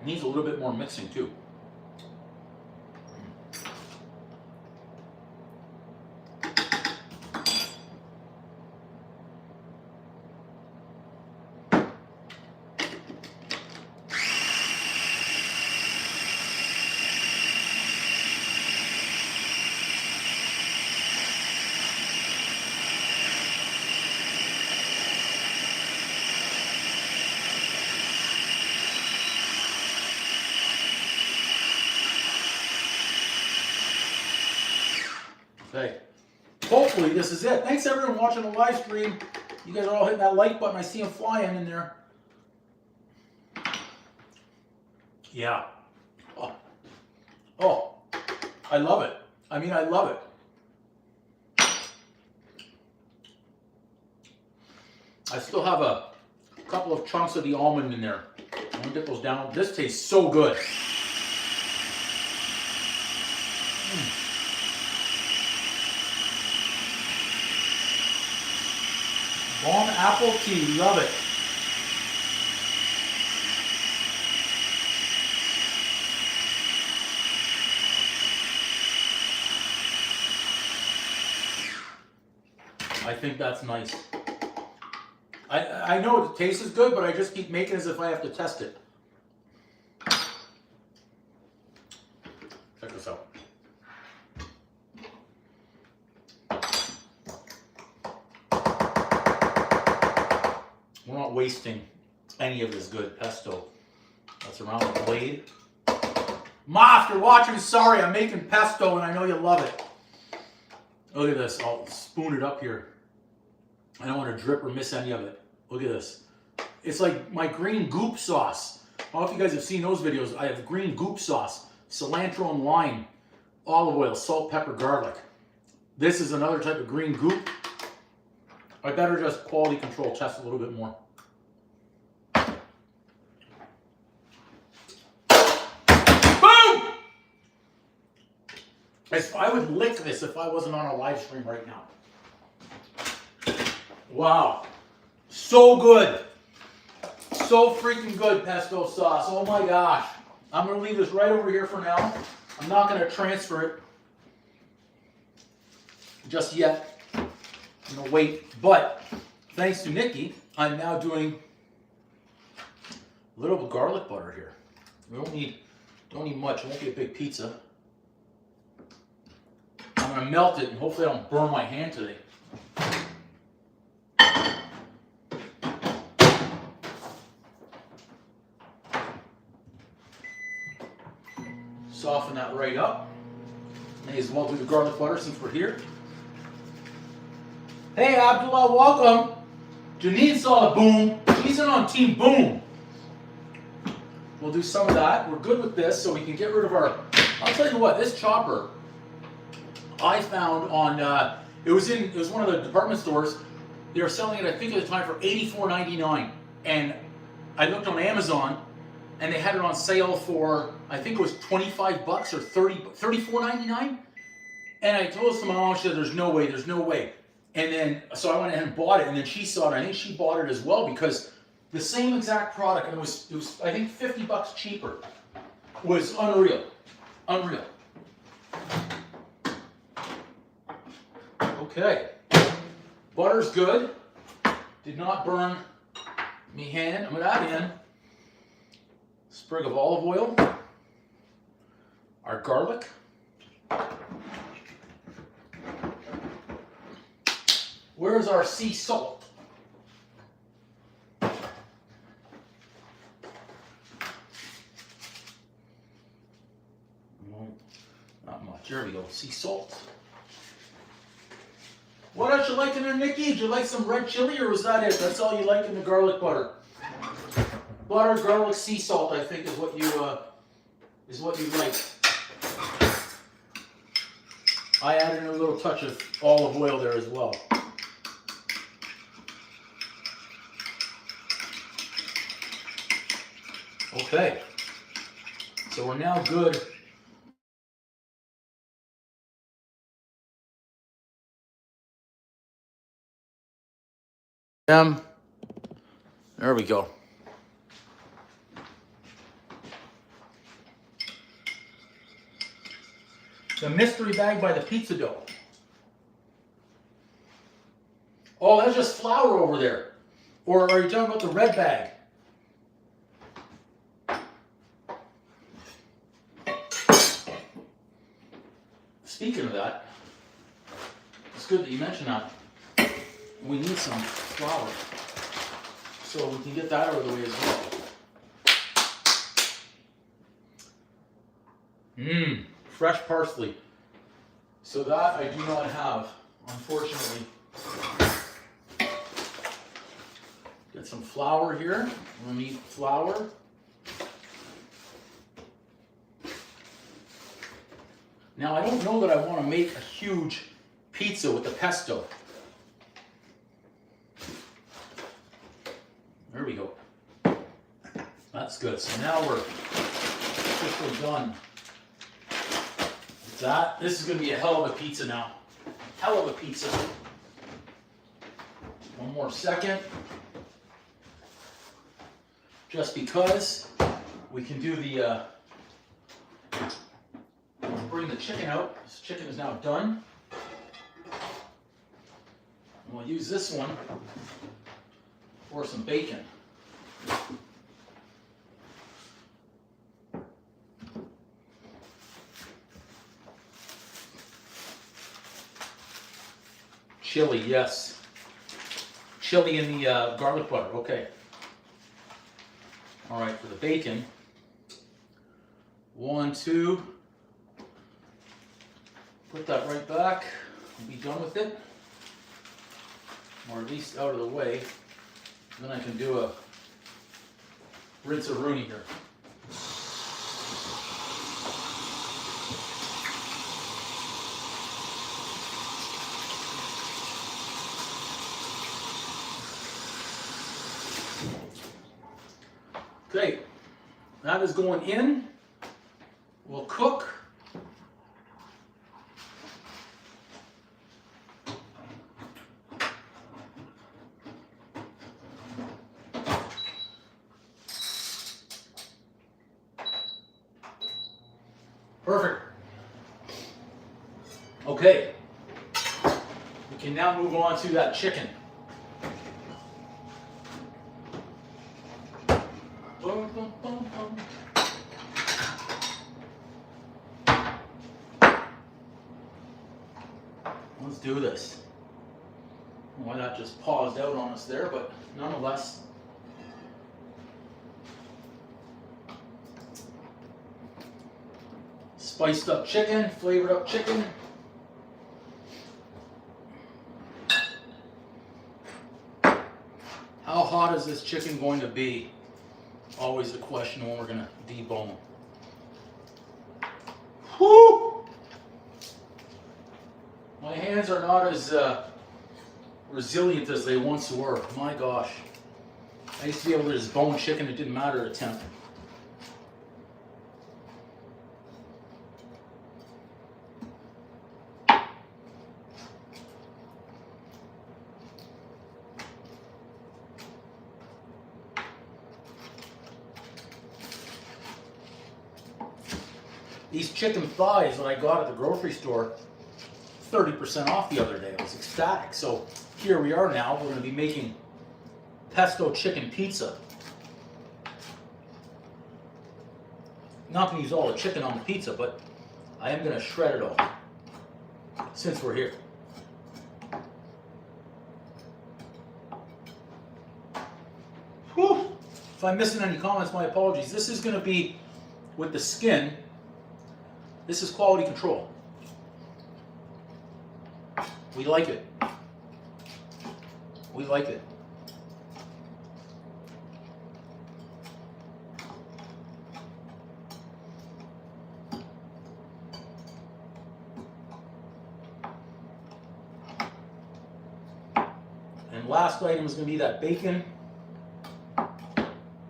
Needs a little bit more mixing too. Okay. Hopefully this is it. Thanks everyone watching the live stream. You guys are all hitting that like button. I see them flying in there. Yeah. Oh. Oh. I love it. I mean, I love it. I still have a couple of chunks of the almond in there. I'm gonna dip those down. This tastes so good. Bomb apple tea, love it. I think that's nice. I know it tastes good, but I just keep making it as if I have to test it. Check this out. We're not wasting any of this good pesto that's around the blade. Ma, if you're watching, sorry, I'm making pesto and I know you love it. Look at this, I'll spoon it up here. I don't want to drip or miss any of it. Look at this. It's like my green goop sauce. I don't know if you guys have seen those videos. I have green goop sauce, cilantro and lime, olive oil, salt, pepper, garlic. This is another type of green goop. I better just quality control test a little bit more. Boom! I would lick this if I wasn't on a live stream right now. Wow. So good. So freaking good, pesto sauce. Oh my gosh. I'm going to leave this right over here for now. I'm not going to transfer it just yet. I'm going to wait. But thanks to Nikki, I'm now doing a little bit of garlic butter here. We don't need much. It won't be a big pizza. I'm going to melt it and hopefully I don't burn my hand today. Soften that right up. May as well do the garlic butter since we're here. Hey Abdullah, welcome. Janine saw the boom. She's in on Team Boom. We'll do some of that. We're good with this, so we can get rid of our. I'll tell you what, this chopper I found on. It was one of the department stores. They were selling it, I think, at the time for $84.99, and I looked on Amazon. And they had it on sale for, I think it was 25 bucks or $34.99. And I told my mom, she said, there's no way. And then, so I went ahead and bought it. And then she saw it. I think she bought it as well because the same exact product, and it was I think 50 bucks cheaper, was unreal. Unreal. Okay. Butter's good. Did not burn me hand. I'm going to add in sprig of olive oil, our garlic, where's our sea salt? Not much. There we go. Sea salt. What else you like in there, Nikki? Did you like some red chili, or was that it? That's all you like in the garlic butter. Butter, garlic, sea salt, I think, is what you like. I added a little touch of olive oil there as well. Okay, so we're now good. There we go. The mystery bag by the pizza dough. Oh, that's just flour over there. Or are you talking about the red bag? Speaking of that, it's good that you mentioned that. We need some flour, so we can get that out of the way as well. Fresh parsley. So that I do not have, unfortunately. Get some flour here. We'll need flour. Now I don't know that I want to make a huge pizza with the pesto. There we go. That's good. So now we're officially done. That. This is going to be a hell of a pizza now. Hell of a pizza. One more second. Just because we can do the, bring the chicken out. This chicken is now done. And we'll use this one for some bacon. Chili, yes. Chili in the garlic butter, okay. All right, for the bacon, 1, 2. Put that right back and be done with it. Or at least out of the way. Then I can do a rinse-a-rooney here. Okay, that is going in. We'll cook. Perfect. Okay, we can now move on to that chicken. Let's do this. Why that just paused out on us there, but nonetheless. Spiced up chicken, flavored up chicken. How hot is this chicken going to be? Always the question when we're going to debone. Whoo! My hands are not as resilient as they once were. My gosh. I used to be able to just bone chicken, it didn't matter at temp. These chicken thighs that I got at the grocery store, 30% off the other day. I was ecstatic. So here we are now. We're going to be making pesto chicken pizza. Not going to use all the chicken on the pizza, but I am going to shred it all since we're here. Whew. If I'm missing any comments, my apologies. This is going to be with the skin. This is quality control. We like it. We like it. And last item is going to be that bacon.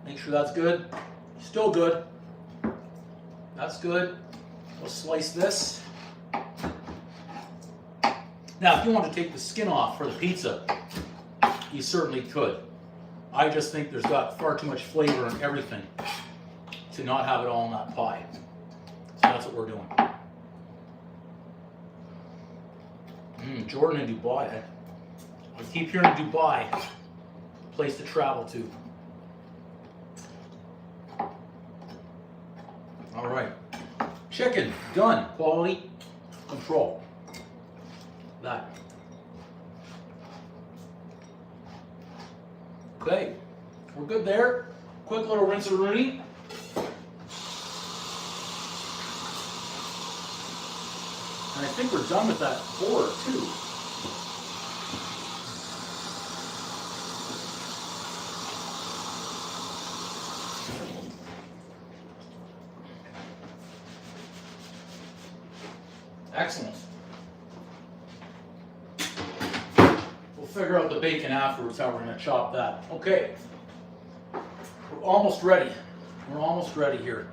Make sure that's good. Still good. That's good. We'll slice this. Now, if you want to take the skin off for the pizza, you certainly could. I just think there's got far too much flavor in everything to not have it all in that pie. So that's what we're doing. Jordan and Dubai. I keep hearing Dubai, place to travel to. All right, chicken done. Quality control. That. Okay, we're good there. Quick little rinse-a-rooney. And I think we're done with that board too. Excellent. We'll figure out the bacon afterwards, how we're going to chop that. Okay. We're almost ready. We're almost ready here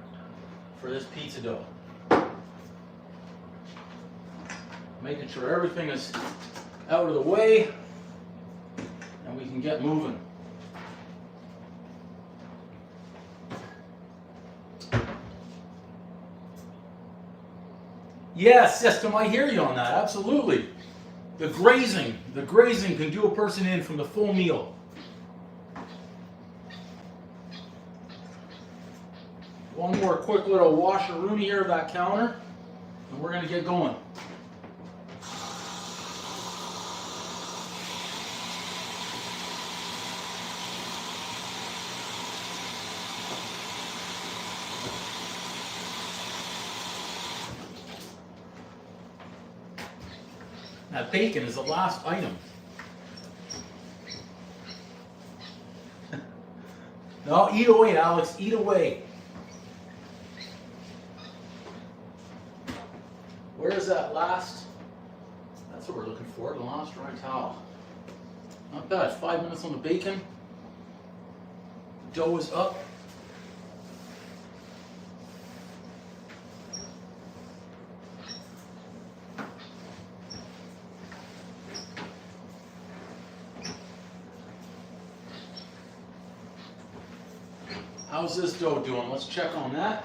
for this pizza dough. Making sure everything is out of the way and we can get moving. Yes, Tim, I hear you on that. Absolutely. The grazing can do a person in from the full meal. One more quick little wash-a-rooney here of that counter, and we're going to get going. That bacon is the last item. No, eat away, Alex. Eat away. Where is that last? That's what we're looking for, the last dry towel. Not bad. 5 minutes on the bacon. Dough is up. How's this dough doing? Let's check on that.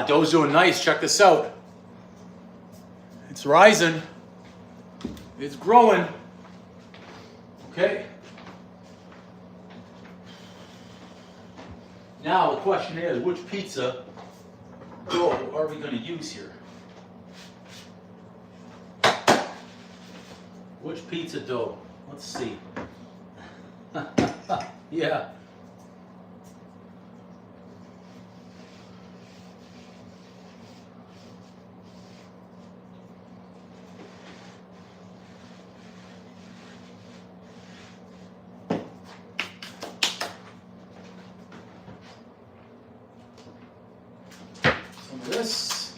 Dough's doing nice. Check this out. It's rising. It's growing. Okay. Now the question is, which pizza dough are we going to use here? Which pizza dough? Let's see. Yeah. This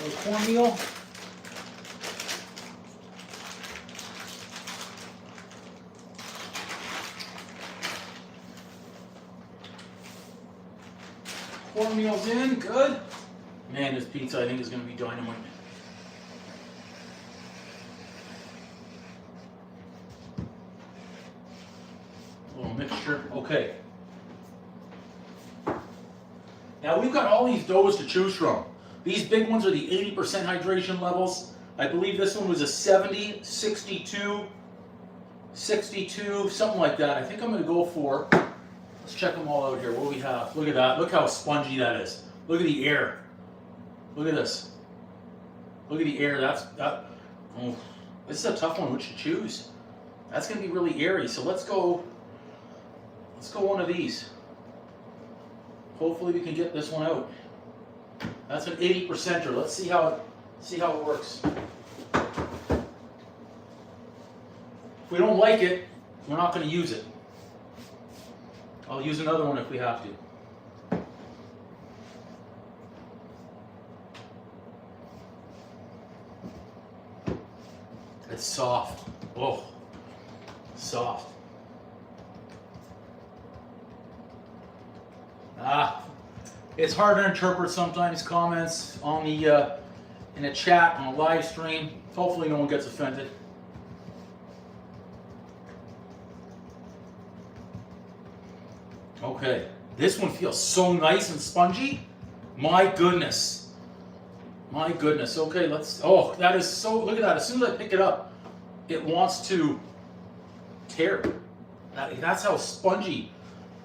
little cornmeal. Cornmeal's in, good. Man, this pizza I think is going to be dynamite. A little mixture, okay. Now we've got all these doughs to choose from. These big ones are the 80% hydration levels. I believe this one was a 70, 62, 62, something like that. I think I'm going to go for, let's check them all out here. What do we have? Look at that. Look how spongy that is. Look at the air. Look at this. Look at the air. Oh, this is a tough one. Which to choose? That's going to be really airy. So let's go one of these. Hopefully we can get this one out. That's an 80%er. Let's see how it works. If we don't like it, we're not going to use it. I'll use another one if we have to. It's soft. Oh, soft. It's hard to interpret sometimes comments on the in a chat on a live stream. Hopefully no one gets offended. Okay, this one feels so nice and spongy. My goodness. My goodness. Okay, let's. Oh, that is so. Look at that. As soon as I pick it up, it wants to tear. That's how spongy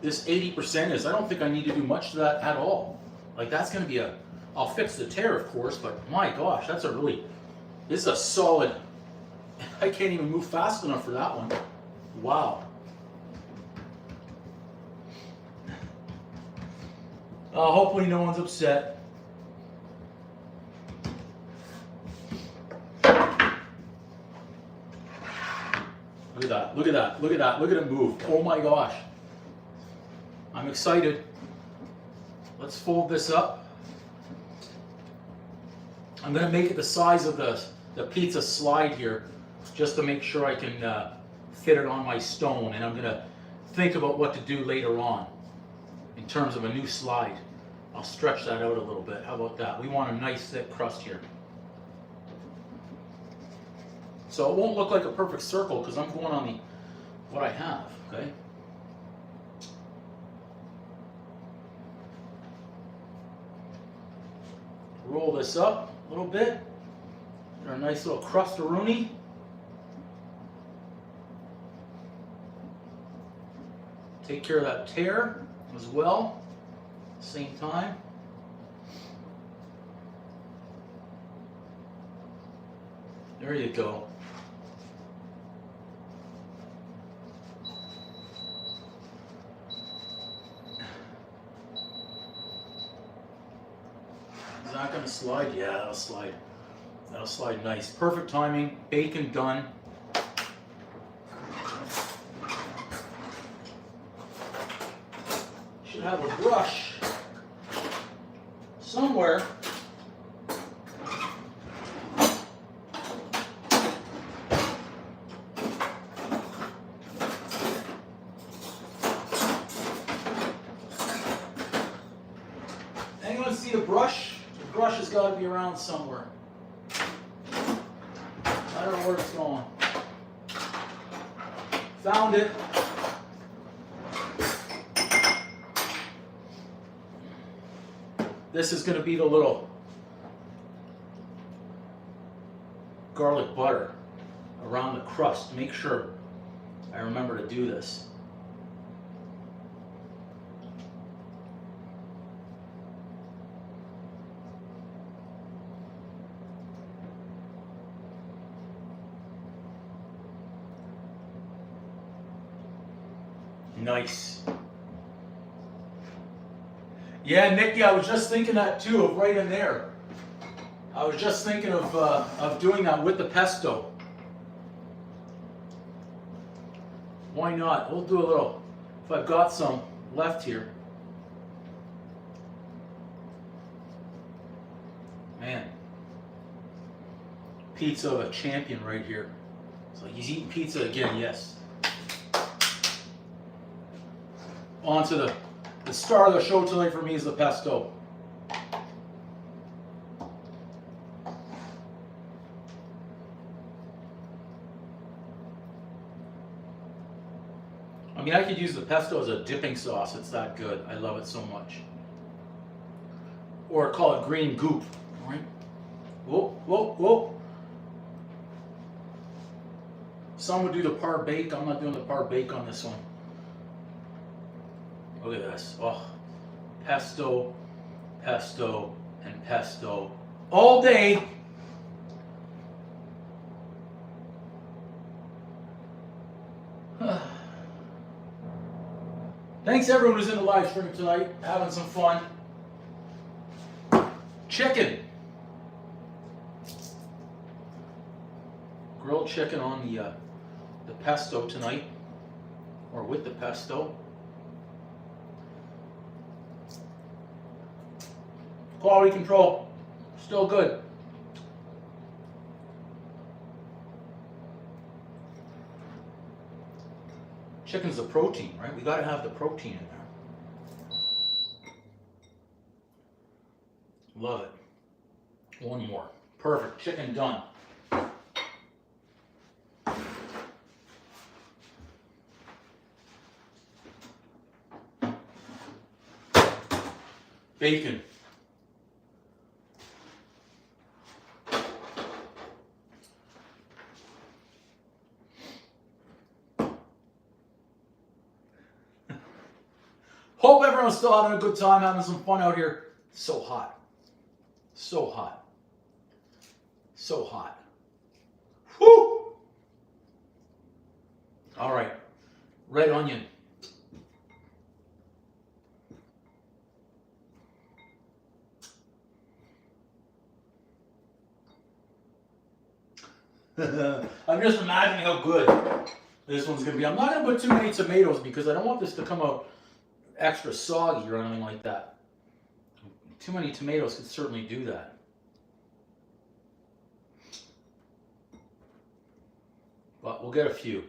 this 80% is. I don't think I need to do much to that at all. Like that's going to be a. I'll fix the tear, of course, but my gosh, that's a really. This is a solid. I can't even move fast enough for that one. Wow. Hopefully no one's upset. Look at that, look at that, look at that, look at it move. Oh my gosh. I'm excited. Let's fold this up. I'm going to make it the size of the pizza slide here, just to make sure I can fit it on my stone. And I'm going to think about what to do later on in terms of a new slide. I'll stretch that out a little bit. How about that? We want a nice thick crust here. So it won't look like a perfect circle because I'm going on what I have, okay? Roll this up a little bit. Get our nice little crust-a-rooney. Take care of that tear as well. Same time. There you go. Is that going to slide? Yeah, that'll slide. That'll slide nice. Perfect timing. Bacon done. Should have a brush somewhere. Anyone see a brush? The brush has got to be around somewhere. I don't know where it's going. Found it. This is going to be the little garlic butter around the crust. Make sure I remember to do this. Nice. Yeah, Nikki, I was just thinking that too, of right in there. I was just thinking of doing that with the pesto. Why not? We'll do a little, if I've got some left here. Man. Pizza of a champion right here. It's like he's eating pizza again, yes. On to the star of the show tonight for me is the pesto. I mean, I could use the pesto as a dipping sauce. It's that good. I love it so much. Or call it green goop. All right? Whoa, whoa, whoa. Some would do the par bake. I'm not doing the par bake on this one. Look at this. Oh, pesto, pesto, and pesto all day. Thanks everyone who's in the live stream tonight, having some fun. Chicken. Grilled chicken on the pesto tonight, or with the pesto. Quality control, still good. Chicken's a protein, right? We gotta have the protein in there. Love it. One more. Perfect. Chicken done. Bacon. still having a good time, having some fun out here. So hot. So hot. So hot. Whew! All right. Red onion. I'm just imagining how good this one's going to be. I'm not going to put too many tomatoes because I don't want this to come out extra soggy or anything like that. Too many tomatoes could certainly do that. But we'll get a few.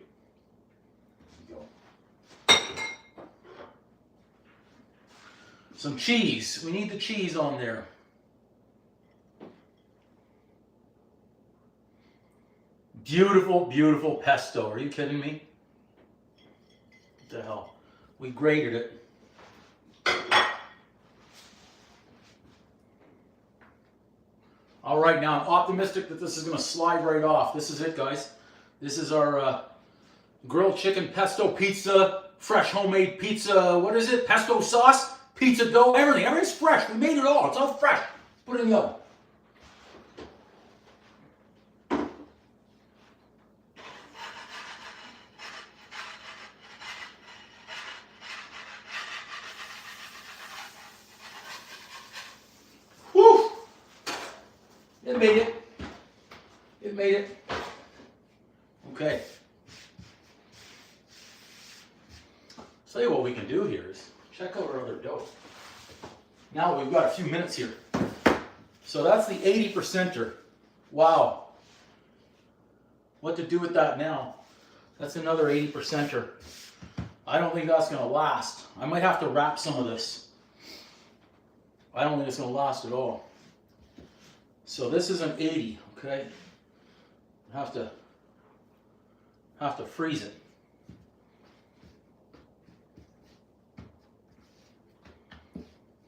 Some cheese. We need the cheese on there. Beautiful, beautiful pesto. Are you kidding me? What the hell? We grated it. All right, now I'm optimistic that this is going to slide right off. This is it, guys. This is our grilled chicken pesto pizza, fresh homemade pizza. What is it? Pesto sauce, pizza dough, everything. Everything's fresh. We made it all. It's all fresh. Put it in the oven. It made it. It made it. Okay. Tell you what we can do here is check out our other dough. Now we've got a few minutes here. So that's the 80%er. Wow. What to do with that now? That's another 80%er. I don't think that's going to last. I might have to wrap some of this. I don't think it's going to last at all. So this is an 80, okay? Have to freeze it.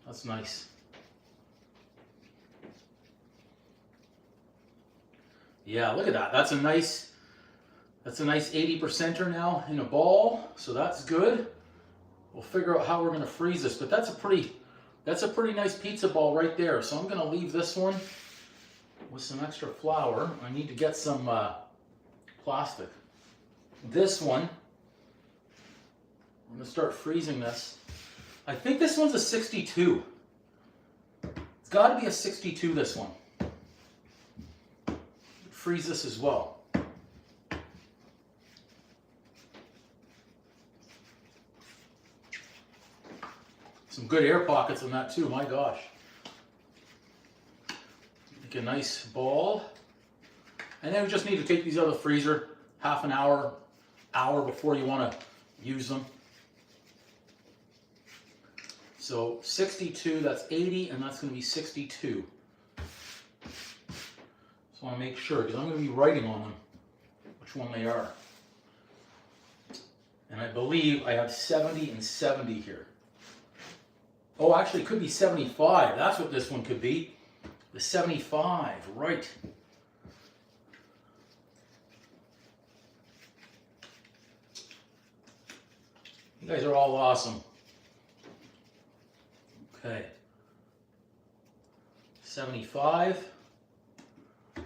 That's nice. Yeah, look at that. That's a nice 80%er now in a ball. So that's good. We'll figure out how we're going to freeze this, but that's a pretty nice pizza ball right there. So I'm going to leave this one with some extra flour. I need to get some plastic. This one, I'm going to start freezing this. I think this one's a 62. It's got to be a 62, this one. Freeze this as well. Some good air pockets on that too, my gosh. Make a nice ball. And then we just need to take these out of the freezer half an hour before you want to use them. So 62, that's 80, and that's going to be 62. Just want to make sure, because I'm going to be writing on them which one they are. And I believe I have 70 and 70 here. Oh, actually, it could be 75. That's what this one could be. The 75, right. You guys are all awesome. Okay. 75.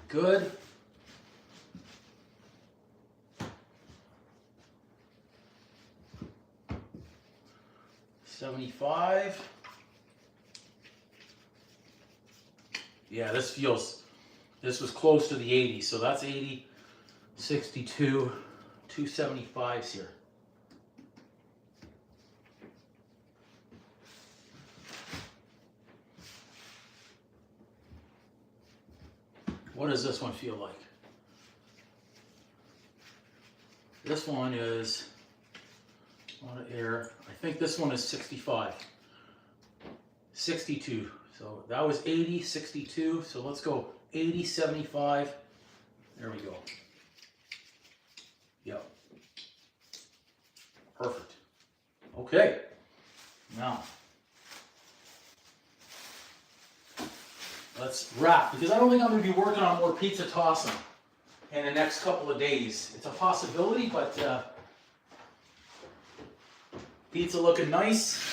Good. $75. Yeah, this was close to the 80, so that's 80, 62, 275s here. What does this one feel like? This one is a lot of air. I think this one is 65. 62. So that was 80, 62. So let's go 80, 75. There we go. Yep. Perfect. Okay. Now, let's wrap, because I don't think I'm going to be working on more pizza tossing in the next couple of days. It's a possibility, but pizza looking nice.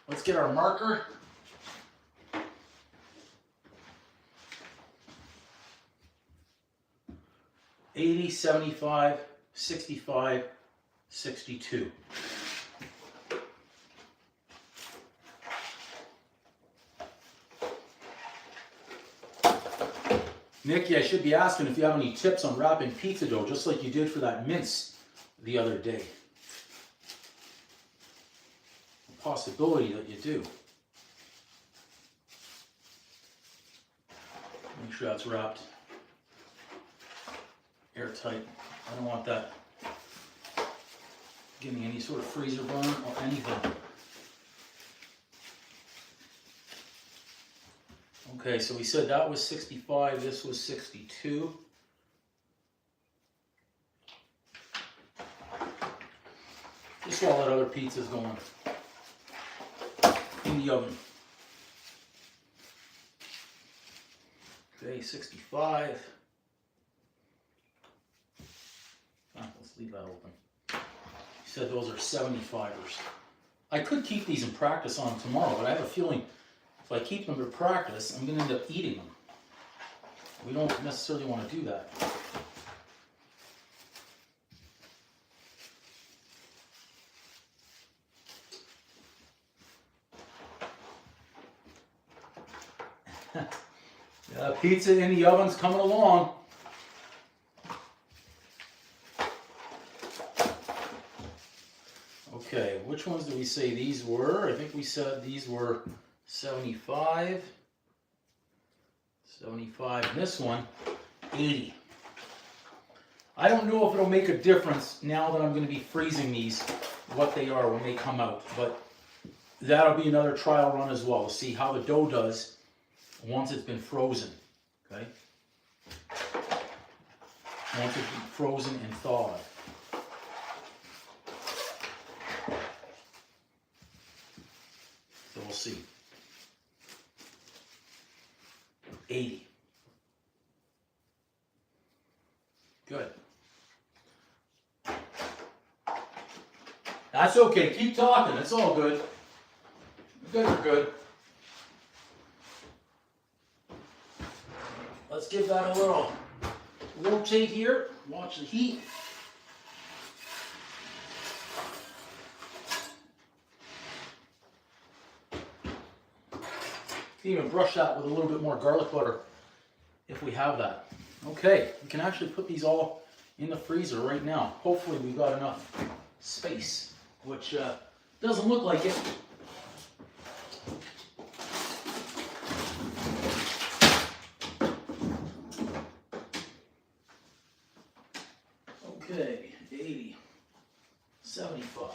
Let's get our marker. $80, $75, $65, $62. Nikki, I should be asking if you have any tips on wrapping pizza dough, just like you did for that mince the other day. A possibility that you do. Make sure that's wrapped airtight. I don't want that giving any sort of freezer burn or anything. Okay, so we said that was 65, this was 62. Just while that other pizza's going in the oven. Okay, 65. Let's leave that open. You said those are 75ers. I could keep these in practice on tomorrow, but I have a feeling if I keep them to practice, I'm going to end up eating them. We don't necessarily want to do that. Yeah, pizza in the oven's coming along. Okay, which ones did we say these were? I think we said these were 75. 75. And this one, 80. I don't know if it'll make a difference now that I'm going to be freezing these, what they are when they come out. But that'll be another trial run as well to see how the dough does once it's been frozen. Okay? Once it's been frozen and thawed. So we'll see. 80. Good. That's okay. Keep talking. It's all good. You guys are good. Let's give that a little rotate here. Watch the heat. You can even brush that with a little bit more garlic butter if we have that. Okay, we can actually put these all in the freezer right now. Hopefully we've got enough space, which doesn't look like it. Okay, 80, 75.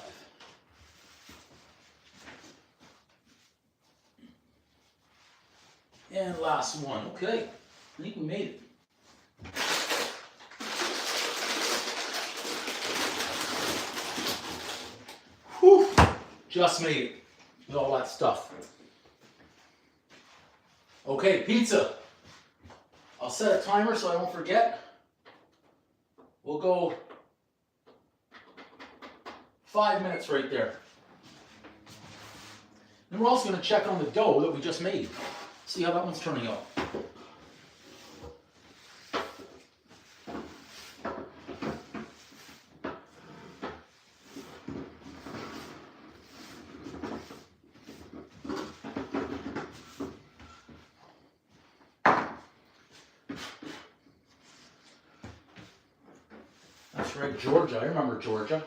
And last one. Okay, I think we made it. Whew, just made it with all that stuff. Okay, pizza. I'll set a timer so I don't forget. We'll go 5 minutes right there. And we're also going to check on the dough that we just made. See how that one's turning out. That's right, Georgia. I remember Georgia.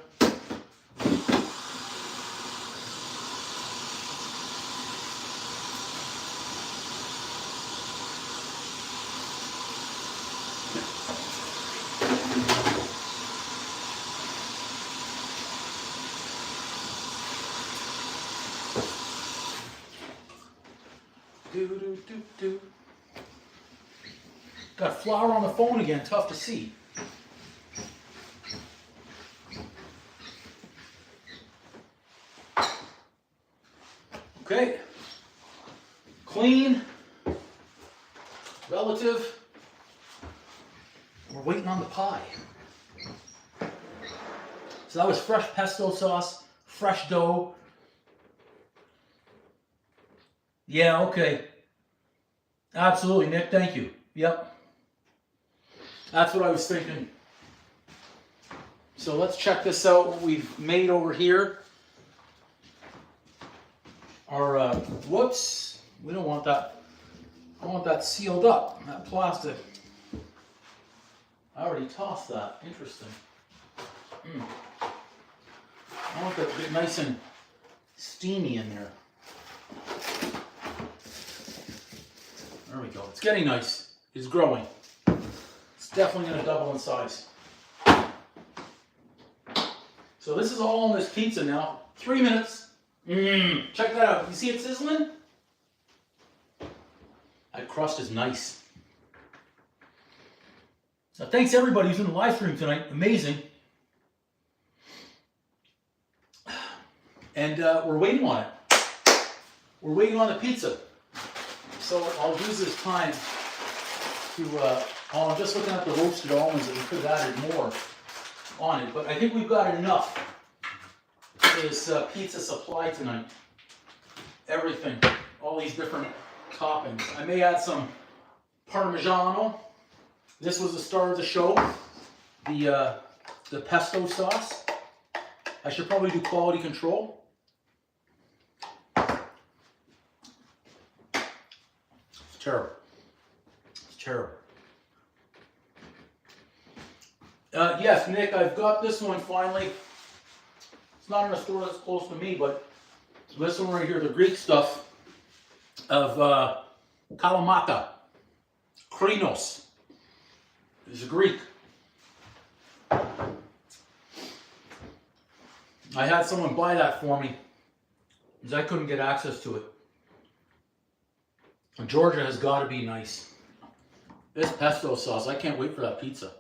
Do. Got flour on the phone again, tough to see. Okay, clean, relative. We're waiting on the pie. So that was fresh pesto sauce, fresh dough, Yeah, okay. Absolutely, Nick. Thank you. Yep. That's what I was thinking. So let's check this out, what we've made over here. Our, whoops, we don't want that. I want that sealed up, that plastic. I already tossed that. Interesting. I want that to get nice and steamy in there. There we go. It's getting nice. It's growing. It's definitely going to double in size. So this is all on this pizza now. 3 minutes. Check that out. You see it sizzling? That crust is nice. Now, thanks everybody who's in the live stream tonight. Amazing. And we're waiting on it. We're waiting on the pizza. So I'll use this time to, oh, I'm just looking at the roasted almonds that we could have added more on it. But I think we've got enough for this pizza supply tonight. Everything, all these different toppings. I may add some Parmigiano. This was the star of the show, the pesto sauce. I should probably do quality control. It's terrible. It's terrible. Yes, Nick, I've got this one finally. It's not in a store that's close to me, but this one right here, the Greek stuff of Kalamata, Krinos. It's Greek. I had someone buy that for me because I couldn't get access to it. And Georgia has got to be nice. This pesto sauce, I can't wait for that pizza.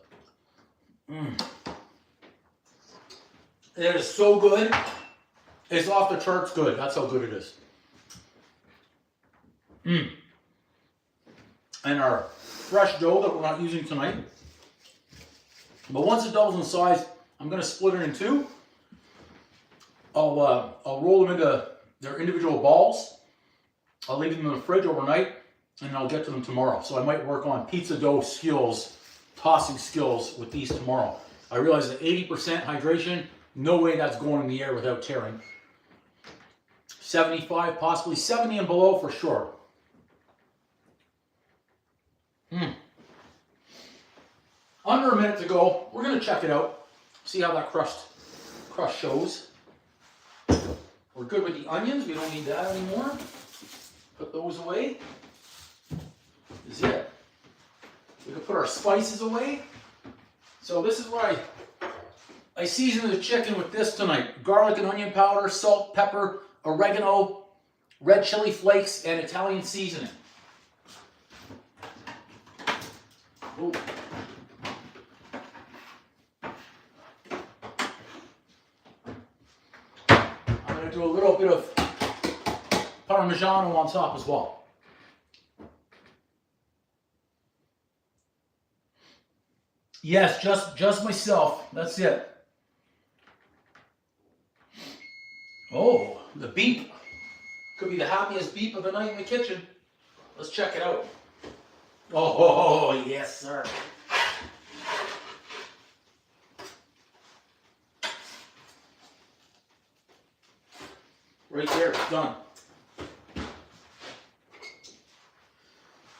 It is so good. It's off the charts good. That's how good it is. And our fresh dough that we're not using tonight. But once it doubles in size, I'm going to split it in two. I'll roll them into their individual balls. I'll leave them in the fridge overnight, and I'll get to them tomorrow. So I might work on pizza dough skills, tossing skills with these tomorrow. I realize that 80% hydration, no way that's going in the air without tearing. 75, possibly 70 and below for sure. Under a minute to go. We're going to check it out. See how that crust shows. We're good with the onions. We don't need that anymore. Put those away. This is it. We can put our spices away. So this is what I seasoned the chicken with this tonight. Garlic and onion powder, salt, pepper, oregano, red chili flakes, and Italian seasoning. Ooh. I'm going to do a little bit of Parmigiano on top as well. Yes, just myself. That's it. Oh, the beep. Could be the happiest beep of the night in the kitchen. Let's check it out. Oh, yes, sir. Right there, it's done.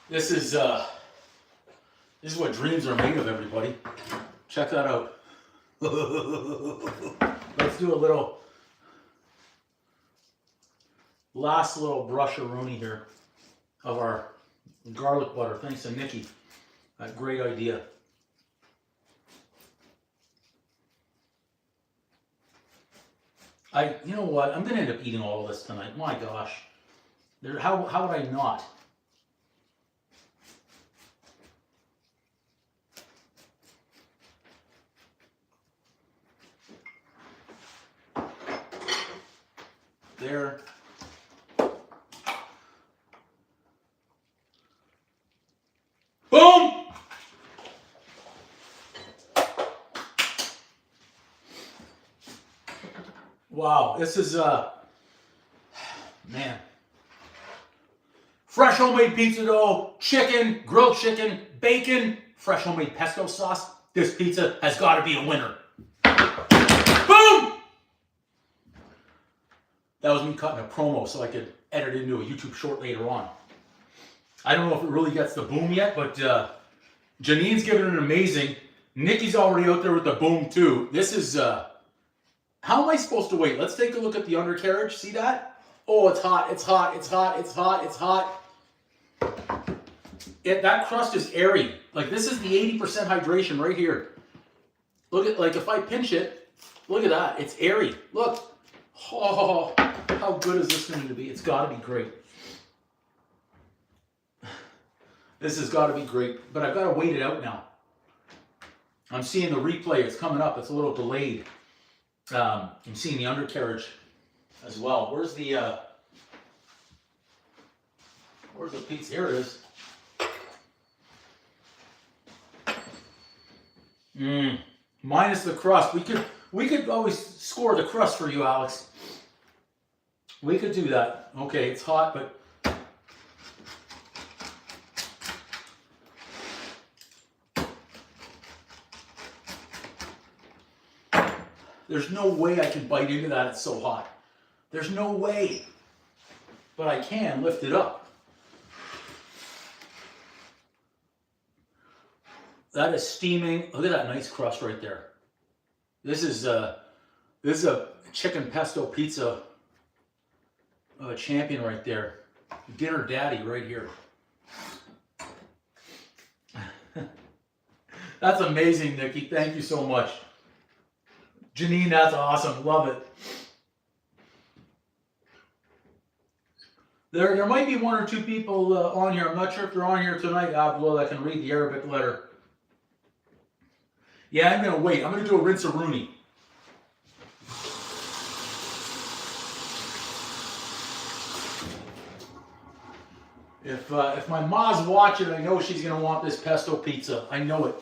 This is what dreams are made of, everybody. Check that out. Let's do a little last little brush-a-rooney here of our garlic butter. Thanks to Nikki. That great idea. You know what? I'm gonna end up eating all of this tonight. My gosh. How would I not? There. Boom! Wow, this is man. fresh homemade pizza dough, chicken, grilled chicken, bacon, fresh homemade pesto sauce. This pizza has got to be a winner. Boom! That was me cutting a promo so I could edit it into a YouTube short later on. I don't know if it really gets the boom yet, but Janine's giving it an amazing. Nikki's already out there with the boom too. This is, how am I supposed to wait? Let's take a look at the undercarriage. See that? Oh, it's hot, it's hot, it's hot, it's hot, it's hot. That crust is airy. Like this is the 80% hydration right here. Look at, like if I pinch it, look at that. It's airy. Look. Oh, how good is this going to be? It's got to be great. This has got to be great, but I've got to wait it out now. I'm seeing the replay. It's coming up. It's a little delayed. I'm seeing the undercarriage as well. Where's the pizza? Here it is. Minus the crust. We could always score the crust for you, Alex. We could do that. Okay, it's hot, but there's no way I can bite into that. It's so hot. There's no way. But I can lift it up. That is steaming. Look at that nice crust right there. This is a chicken pesto pizza champion right there. Dinner daddy right here. That's amazing, Nikki. Thank you so much. Janine, that's awesome. Love it. There might be one or two people on here. I'm not sure if they're on here tonight, Abdullah, that can read the Arabic letter. Yeah, I'm going to wait. I'm going to do a rinse-a-rooney. If my ma's watching, I know she's going to want this pesto pizza. I know it.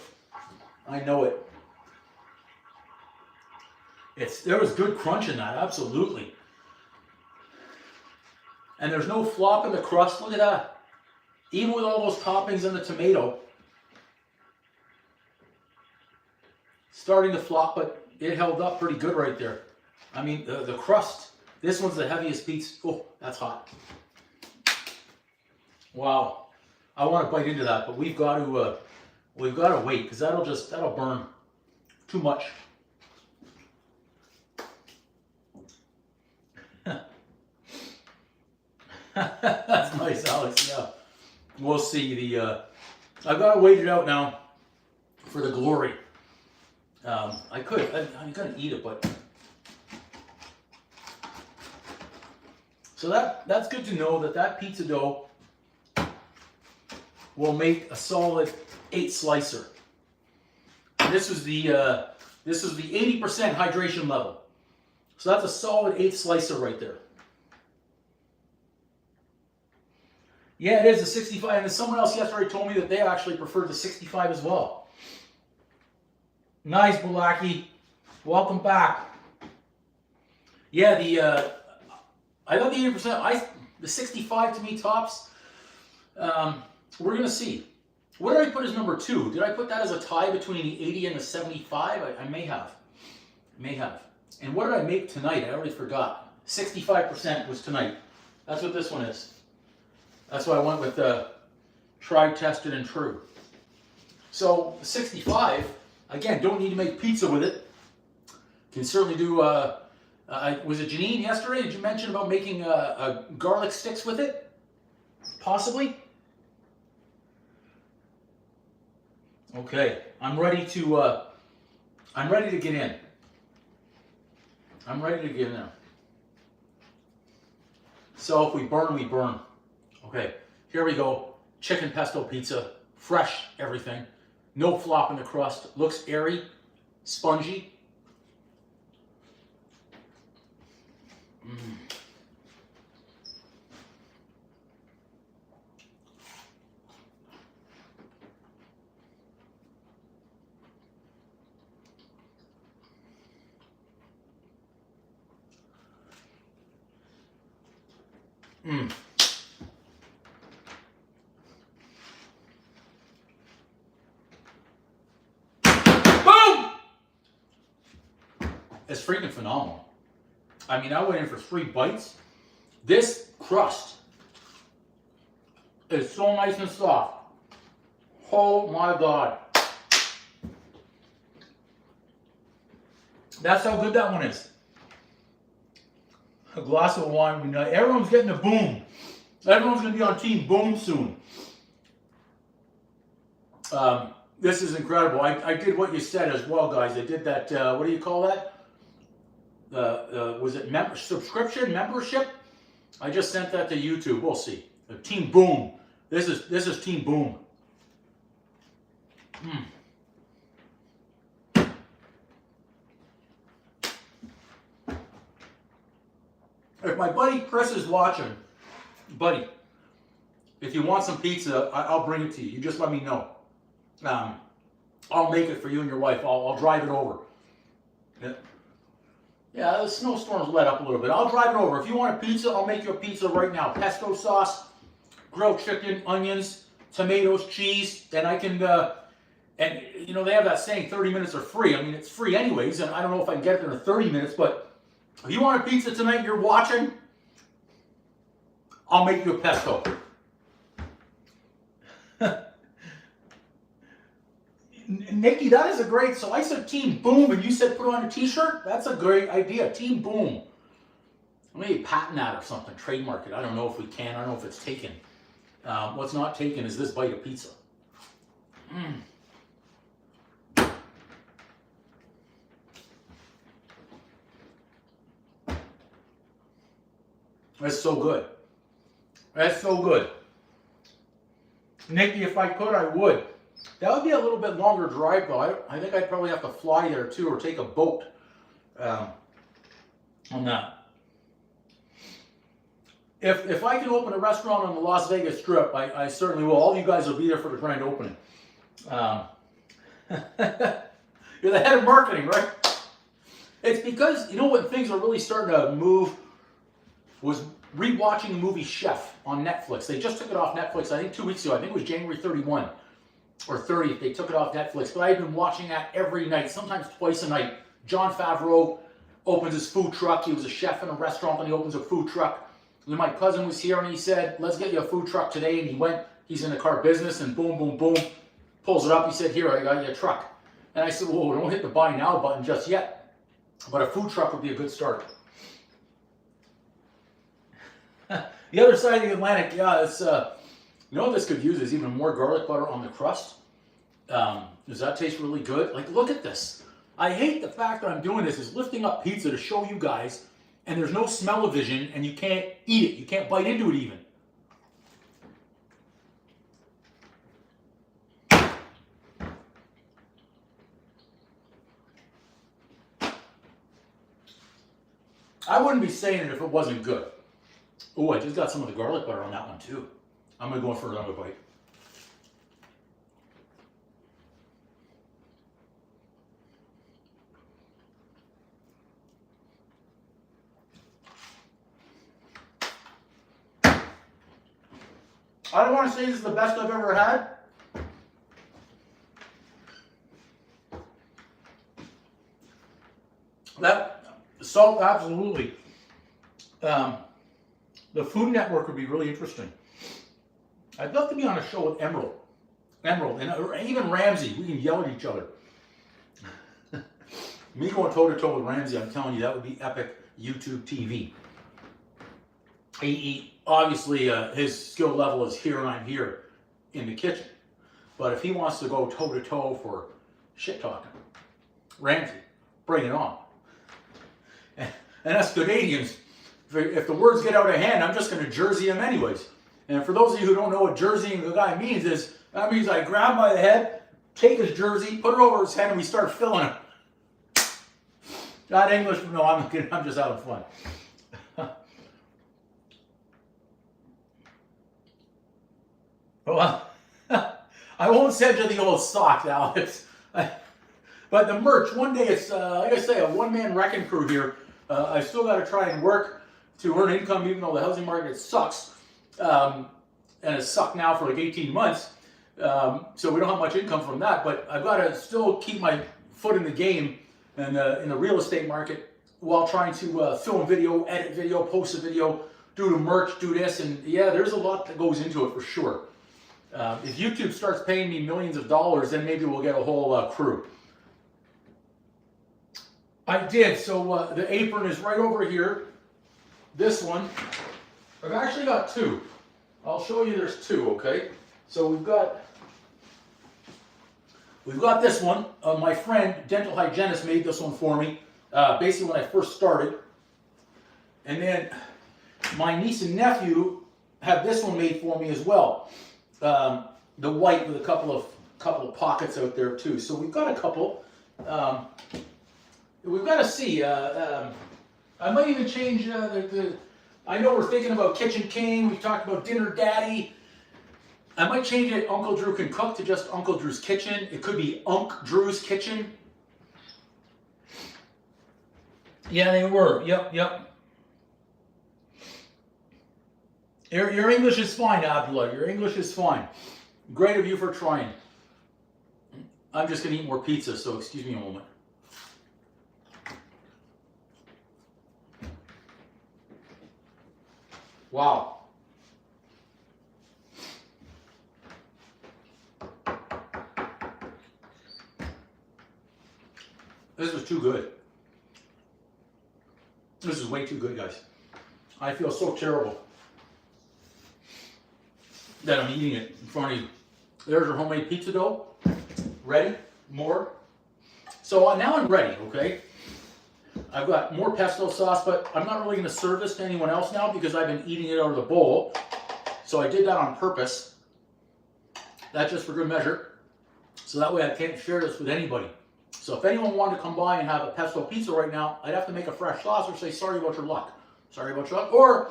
I know it. There was good crunch in that, absolutely. And there's no flop in the crust. Look at that. Even with all those toppings and the tomato. Starting to flop, but it held up pretty good right there. I mean, the crust. This one's the heaviest pizza. Oh, that's hot. Wow. I want to bite into that, but we've got to wait because that'll burn too much. That's nice, Alex. Yeah, we'll see. I've got to wait it out now for the glory. I'm gonna eat it, but so that's good to know that pizza dough will make a solid 8 slicer. This was the 80% hydration level, so that's a solid 8 slicer right there. Yeah, it is a 65, and someone else yesterday told me that they actually preferred the 65 as well. Nice, Bulaki. Welcome back. Yeah, I thought the 80%, the 65 to me tops. We're gonna see. What did I put as number 2? Did I put that as a tie between the 80 and the 75? I may have. And what did I make tonight? I already forgot. 65% was tonight. That's what this one is. That's why I went with tried, tested, and true. So 65, again, don't need to make pizza with it. Can certainly do, was it Janine yesterday? Did you mention about making garlic sticks with it? Possibly? Okay, I'm ready to get in. I'm ready to get in there. So if we burn, we burn. Okay, here we go. Chicken pesto pizza, fresh everything. No flop in the crust. Looks airy, spongy. is freaking phenomenal. I mean, I went in for 3 bites. This crust is so nice and soft. Oh my God. That's how good that one is. A glass of wine. Everyone's getting a boom. Everyone's going to be on Team Boom soon. This is incredible. I did what you said as well, guys. I did that, what do you call that? Was it subscription, membership? I just sent that to YouTube. We'll see. Team Boom. This is Team Boom. If my buddy Chris is watching, buddy, if you want some pizza, I'll bring it to you. You just let me know. I'll make it for you and your wife. I'll drive it over. Yeah, the snowstorm's let up a little bit. I'll drive it over. If you want a pizza, I'll make you a pizza right now. Pesto sauce, grilled chicken, onions, tomatoes, cheese, and I can, and you know, they have that saying 30 minutes are free. I mean, it's free anyways, and I don't know if I can get it there in 30 minutes, but if you want a pizza tonight and you're watching, I'll make you a pesto. Nikki, that is a great, so I said Team Boom and you said put on a t-shirt? That's a great idea, Team Boom. Maybe patent that or something, trademark it. I don't know if we can, I don't know if it's taken. What's not taken is this bite of pizza. That's so good. That's so good. Nikki, if I could, I would. That would be a little bit longer drive, though. I think I'd probably have to fly there, too, or take a boat on that. If I can open a restaurant on the Las Vegas Strip, I certainly will. All of you guys will be there for the grand opening. You're the head of marketing, right? It's because, you know, when things are really starting to move, was rewatching the movie Chef on Netflix. They just took it off Netflix, I think 2 weeks ago. I think it was January 31 or 30th. They took it off Netflix. But I've been watching that every night, sometimes twice a night. Jon Favreau opens his food truck. He was a chef in a restaurant, and he opens a food truck. And my cousin was here, and he said, let's get you a food truck today. And he went, he's in the car business, and boom, boom, boom, pulls it up. He said, here, I got you a truck. And I said, whoa, don't hit the buy now button just yet. But a food truck would be a good start. The other side of the Atlantic, yeah, it's, you know what this could use is even more garlic butter on the crust. Does that taste really good? Like, look at this. I hate the fact that I'm doing this is lifting up pizza to show you guys, and there's no smell-o-vision, and you can't eat it. You can't bite into it even. I wouldn't be saying it if it wasn't good. Oh, I just got some of the garlic butter on that one too. I'm going to go in for another bite. I don't want to say this is the best I've ever had. That salt, absolutely. The Food Network would be really interesting. I'd love to be on a show with Emerald, and even Ramsey. We can yell at each other. Me going toe-to-toe with Ramsey, I'm telling you, that would be epic YouTube TV. Obviously, his skill level is here, and I'm here in the kitchen. But if he wants to go toe-to-toe for shit-talking, Ramsey, bring it on. And us Canadians, if the words get out of hand, I'm just going to jersey him anyways. And for those of you who don't know what jerseying the guy means, is that means I grab him by the head, take his jersey, put it over his head, and we start filling him. Not English, no, I'm kidding, I'm just having fun. Well, I won't send you the old socks, Alex. But the merch, one day it's, like I say, a one-man wrecking crew here. I've still got to try and work to earn income, even though the housing market sucks. And it's sucked now for like 18 months. So we don't have much income from that, but I've got to still keep my foot in the game in the real estate market while trying to film video, edit video, post a video, do the merch, do this, and yeah, there's a lot that goes into it for sure. If YouTube starts paying me millions of dollars, then maybe we'll get a whole crew. I did, so the apron is right over here. This one, I've actually got two. I'll show you there's two, okay? So we've got this one. My friend, dental hygienist, made this one for me, basically when I first started. And then my niece and nephew have this one made for me as well. The white with a couple of pockets out there too. So we've got a couple. We've got to see. I might even change I know we're thinking about Kitchen King. We've talked about Dinner Daddy. I might change it, Uncle Drew Can Cook, to just Uncle Drew's Kitchen. It could be Unc Drew's Kitchen. Yeah, they were. Yep. Your English is fine, Abdullah. Your English is fine. Great of you for trying. I'm just going to eat more pizza, so excuse me a moment. Wow. This was too good. This is way too good, guys. I feel so terrible that I'm eating it in front of you. There's our homemade pizza dough. Ready? More. So now I'm ready, okay? I've got more pesto sauce, but I'm not really going to serve this to anyone else now because I've been eating it out of the bowl. So I did that on purpose. That's just for good measure. So that way I can't share this with anybody. So if anyone wanted to come by and have a pesto pizza right now, I'd have to make a fresh sauce or say, sorry about your luck. Sorry about your luck. Or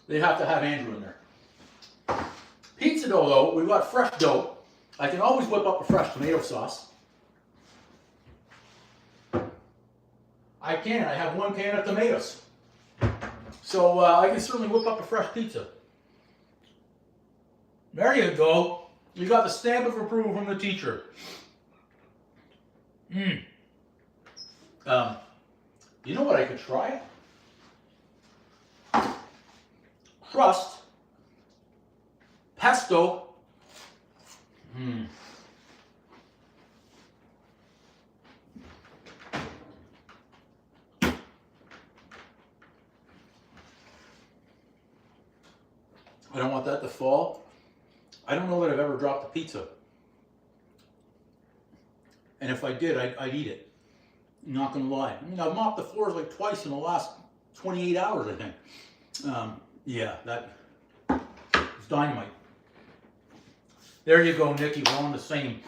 they'd have to have Andrew in there. Pizza dough, though, we've got fresh dough. I can always whip up a fresh tomato sauce. I can. I have one can of tomatoes. So I can certainly whip up a fresh pizza. There you go. You got the stamp of approval from the teacher. You know what I could try? Crust, pesto. I don't want that to fall. I don't know that I've ever dropped a pizza. And if I did, I'd eat it. I'm not going to lie. I mean, I've mopped the floors like twice in the last 28 hours, I think. Yeah, that is dynamite. There you go, Nikki. We're on the same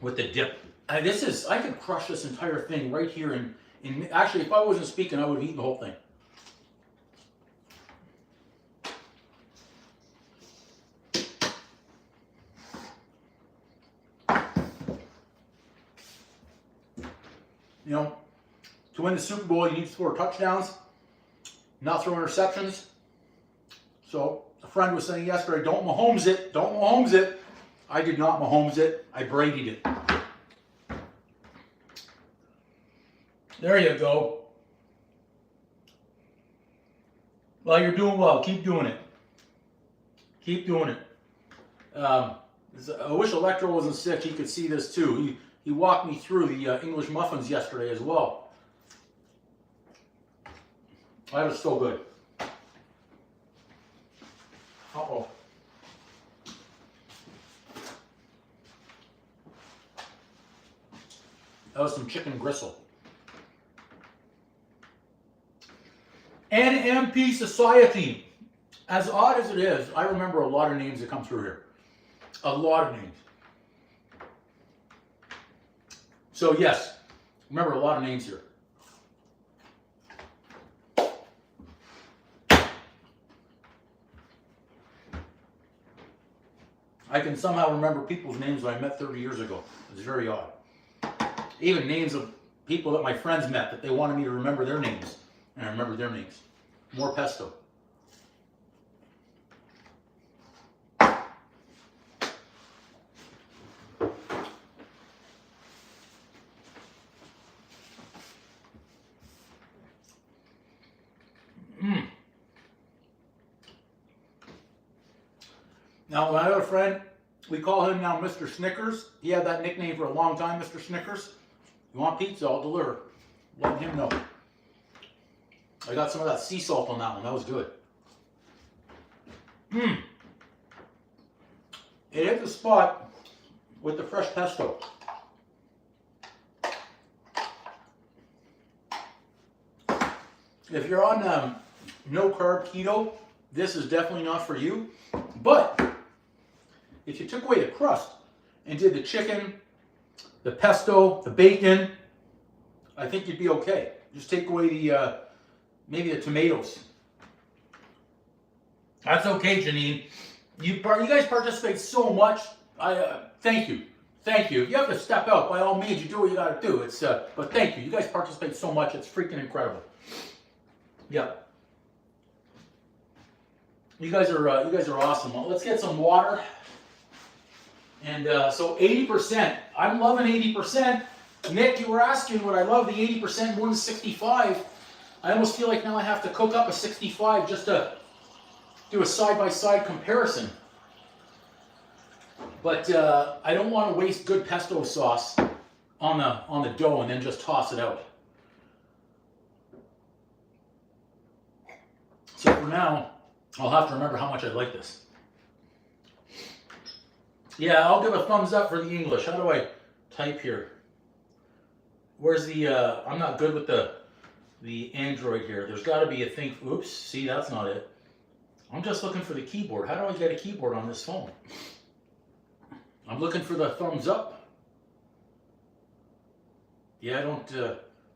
with the dip. I could crush this entire thing right here. Actually, if I wasn't speaking, I would have eaten the whole thing. You know, to win the Super Bowl, you need to score touchdowns, not throw interceptions. So a friend was saying yesterday, don't Mahomes it, don't Mahomes it. I did not Mahomes it, I Brady'd it. There you go. Well, you're doing well. Keep doing it. Keep doing it. I wish Electro wasn't sick. He could see this too. He walked me through the English muffins yesterday as well. That was so good. Uh-oh. That was some chicken gristle. NMP Society. As odd as it is, I remember a lot of names that come through here. A lot of names. So yes, remember a lot of names here. I can somehow remember people's names that I met 30 years ago. It's very odd. Even names of people that my friends met that they wanted me to remember their names. And I remember their names. More pesto. Now, my other friend, we call him now Mr. Snickers. He had that nickname for a long time, Mr. Snickers. You want pizza, I'll deliver. Let him know. I got some of that sea salt on that one. That was good. It hit the spot with the fresh pesto. If you're on no carb keto, this is definitely not for you. But if you took away the crust and did the chicken, the pesto, the bacon, I think you'd be okay. Just take away the maybe the tomatoes. That's okay, Janine. You guys participate so much. Thank you. Thank you. If you have to step out, by all means, you do what you got to do. It's but thank you. You guys participate so much. It's freaking incredible. Yeah. You guys are awesome. Well, let's get some water. And so 80%. I'm loving 80%. Nick, you were asking would I love the 80% more than 65. I almost feel like now I have to cook up a 65 just to do a side-by-side comparison. But I don't want to waste good pesto sauce on the dough and then just toss it out. So for now, I'll have to remember how much I like this. Yeah, I'll give a thumbs up for the English. How do I type here? Where's the, I'm not good with the Android here. There's got to be a thing, oops, see, that's not it. I'm just looking for the keyboard. How do I get a keyboard on this phone? I'm looking for the thumbs up. Yeah, I don't,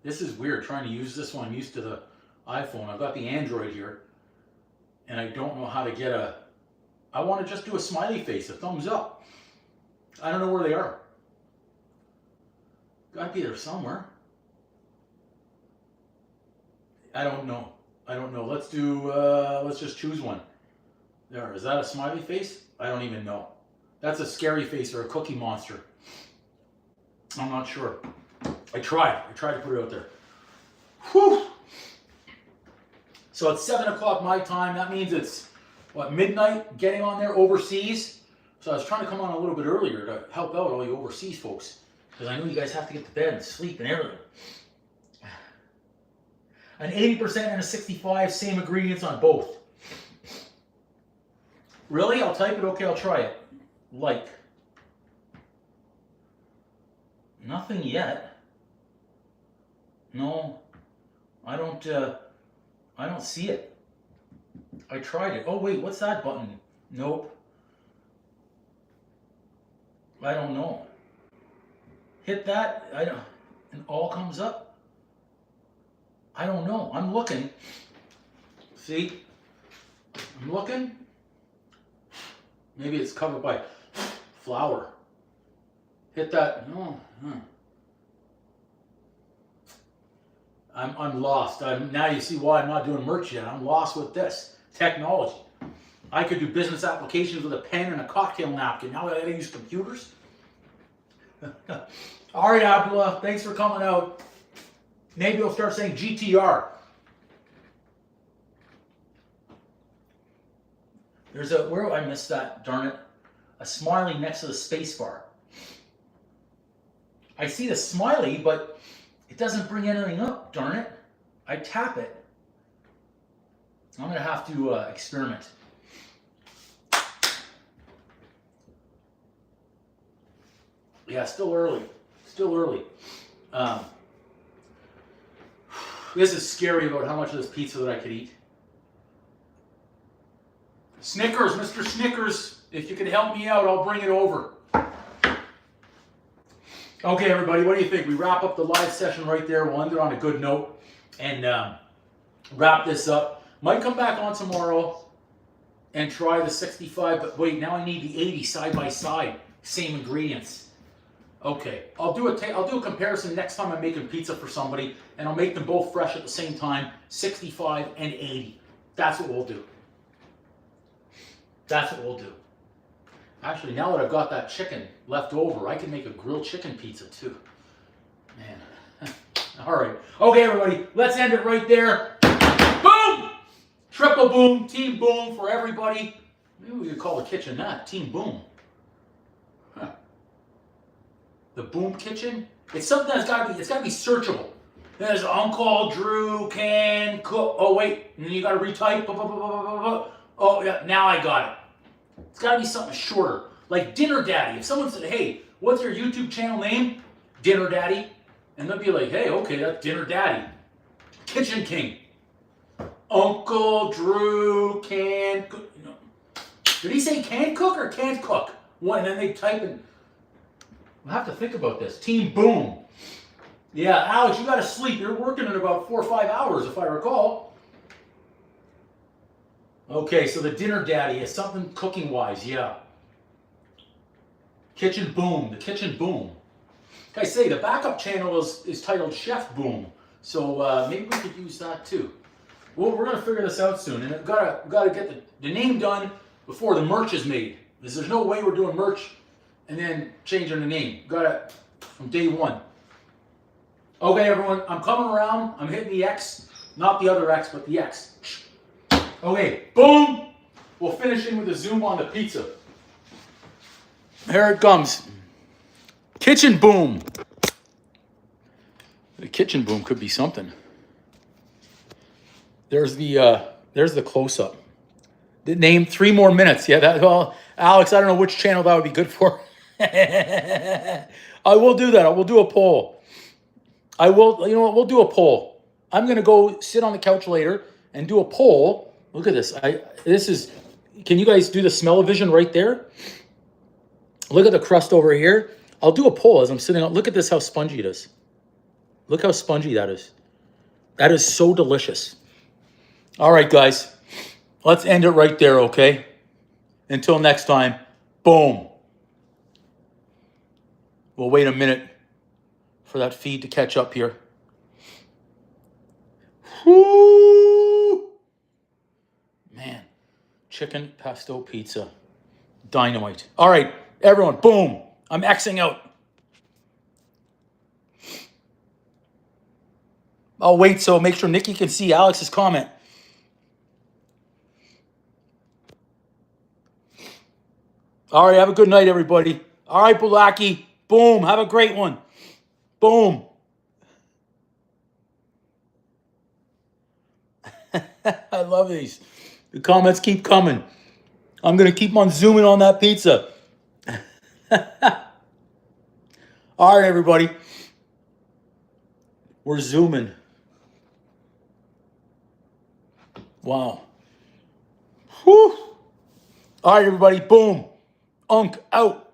this is weird trying to use this one. I'm used to the iPhone. I've got the Android here. And I don't know how to get I want to just do a smiley face, a thumbs up. I don't know where they are. Gotta be there somewhere. I don't know. Let's do, let's just choose one. There, is that a smiley face? I don't even know. That's a scary face or a cookie monster. I'm not sure. I tried to put it out there. Whew! So it's 7 o'clock my time. That means it's, what, midnight, getting on there overseas. So I was trying to come on a little bit earlier to help out all you overseas folks. Because I know you guys have to get to bed and sleep and everything. An 80% and a 65, same ingredients on both. Really? I'll type it? Okay, I'll try it. Like. Nothing yet. No, I don't see it. I tried it. Oh wait, what's that button? Nope. I don't know. Hit that, and all comes up. I don't know. I'm looking. See? I'm looking. Maybe it's covered by flour. Hit that. No. I'm lost. Now you see why I'm not doing merch yet. I'm lost with this technology. I could do business applications with a pen and a cocktail napkin. Now I gotta use computers. All right, Abdullah, thanks for coming out. Maybe we'll start saying GTR. There's where I missed that, darn it. A smiley next to the space bar. I see the smiley, but it doesn't bring anything up, darn it. I tap it. I'm gonna have to experiment. Yeah, still early. This is scary about how much of this pizza that I could eat. Snickers, Mr. Snickers, if you can help me out, I'll bring it over. Okay, everybody, what do you think? We wrap up the live session right there. We'll end it on a good note and wrap this up. Might come back on tomorrow and try the 65, but wait, now I need the 80 side by side, same ingredients. Okay, I'll do a comparison next time I'm making pizza for somebody, and I'll make them both fresh at the same time, 65 and 80. That's what we'll do. Actually, now that I've got that chicken left over, I can make a grilled chicken pizza too. Man. All right. Okay, everybody, let's end it right there. Boom! Triple boom, team boom for everybody. Maybe we could call the kitchen that Team Boom. Huh. The Boom Kitchen. It's something that's gotta be. It's gotta be searchable. There's Uncle Drew can cook. Oh wait, and then you gotta retype. Oh yeah, now I got it. It's gotta be something shorter, like Dinner Daddy. If someone said, "Hey, what's your YouTube channel name?" Dinner Daddy, and they'll be like, "Hey, okay, that's Dinner Daddy." Kitchen King. Uncle Drew can cook. No. Did he say can cook or can't cook? One, and then they type in. I have to think about this. Team Boom. Yeah, Alex, you got to sleep. You're working in about 4 or 5 hours, if I recall. Okay, so the Dinner Daddy is something cooking-wise, yeah. Kitchen Boom, the Kitchen Boom. Like I say, the backup channel is titled Chef Boom, so maybe we could use that too. Well, we're gonna figure this out soon, and we've gotta get the name done before the merch is made. Because there's no way we're doing merch and then changing the name. Got it from day one. Okay, everyone, I'm coming around. I'm hitting the X, not the other X, but the X. Okay, boom. We'll finish in with a zoom on the pizza. Here it comes. Kitchen Boom. The Kitchen Boom could be something. There's the close-up. The name 3 more minutes. Yeah, that. Well, Alex, I don't know which channel that would be good for. I will do that. I will do a poll. I will, you know what, we'll do a poll. I'm going to go sit on the couch later and do a poll. Look at this. Can you guys do the smell-o-vision right there? Look at the crust over here. I'll do a poll as I'm sitting on. Look at this, how spongy it is. Look how spongy that is. That is so delicious. All right, guys. Let's end it right there, okay? Until next time, boom. We'll wait a minute for that feed to catch up here. Woo! Man, chicken pesto pizza. Dynamite. All right, everyone, boom. I'm Xing out. I'll wait so make sure Nikki can see Alex's comment. All right, have a good night, everybody. All right, Bulaki, boom. Have a great one. Boom. I love these. The comments keep coming. I'm going to keep on zooming on that pizza. All right, everybody. We're zooming. Wow. Whew. All right, everybody. Boom. Unk out.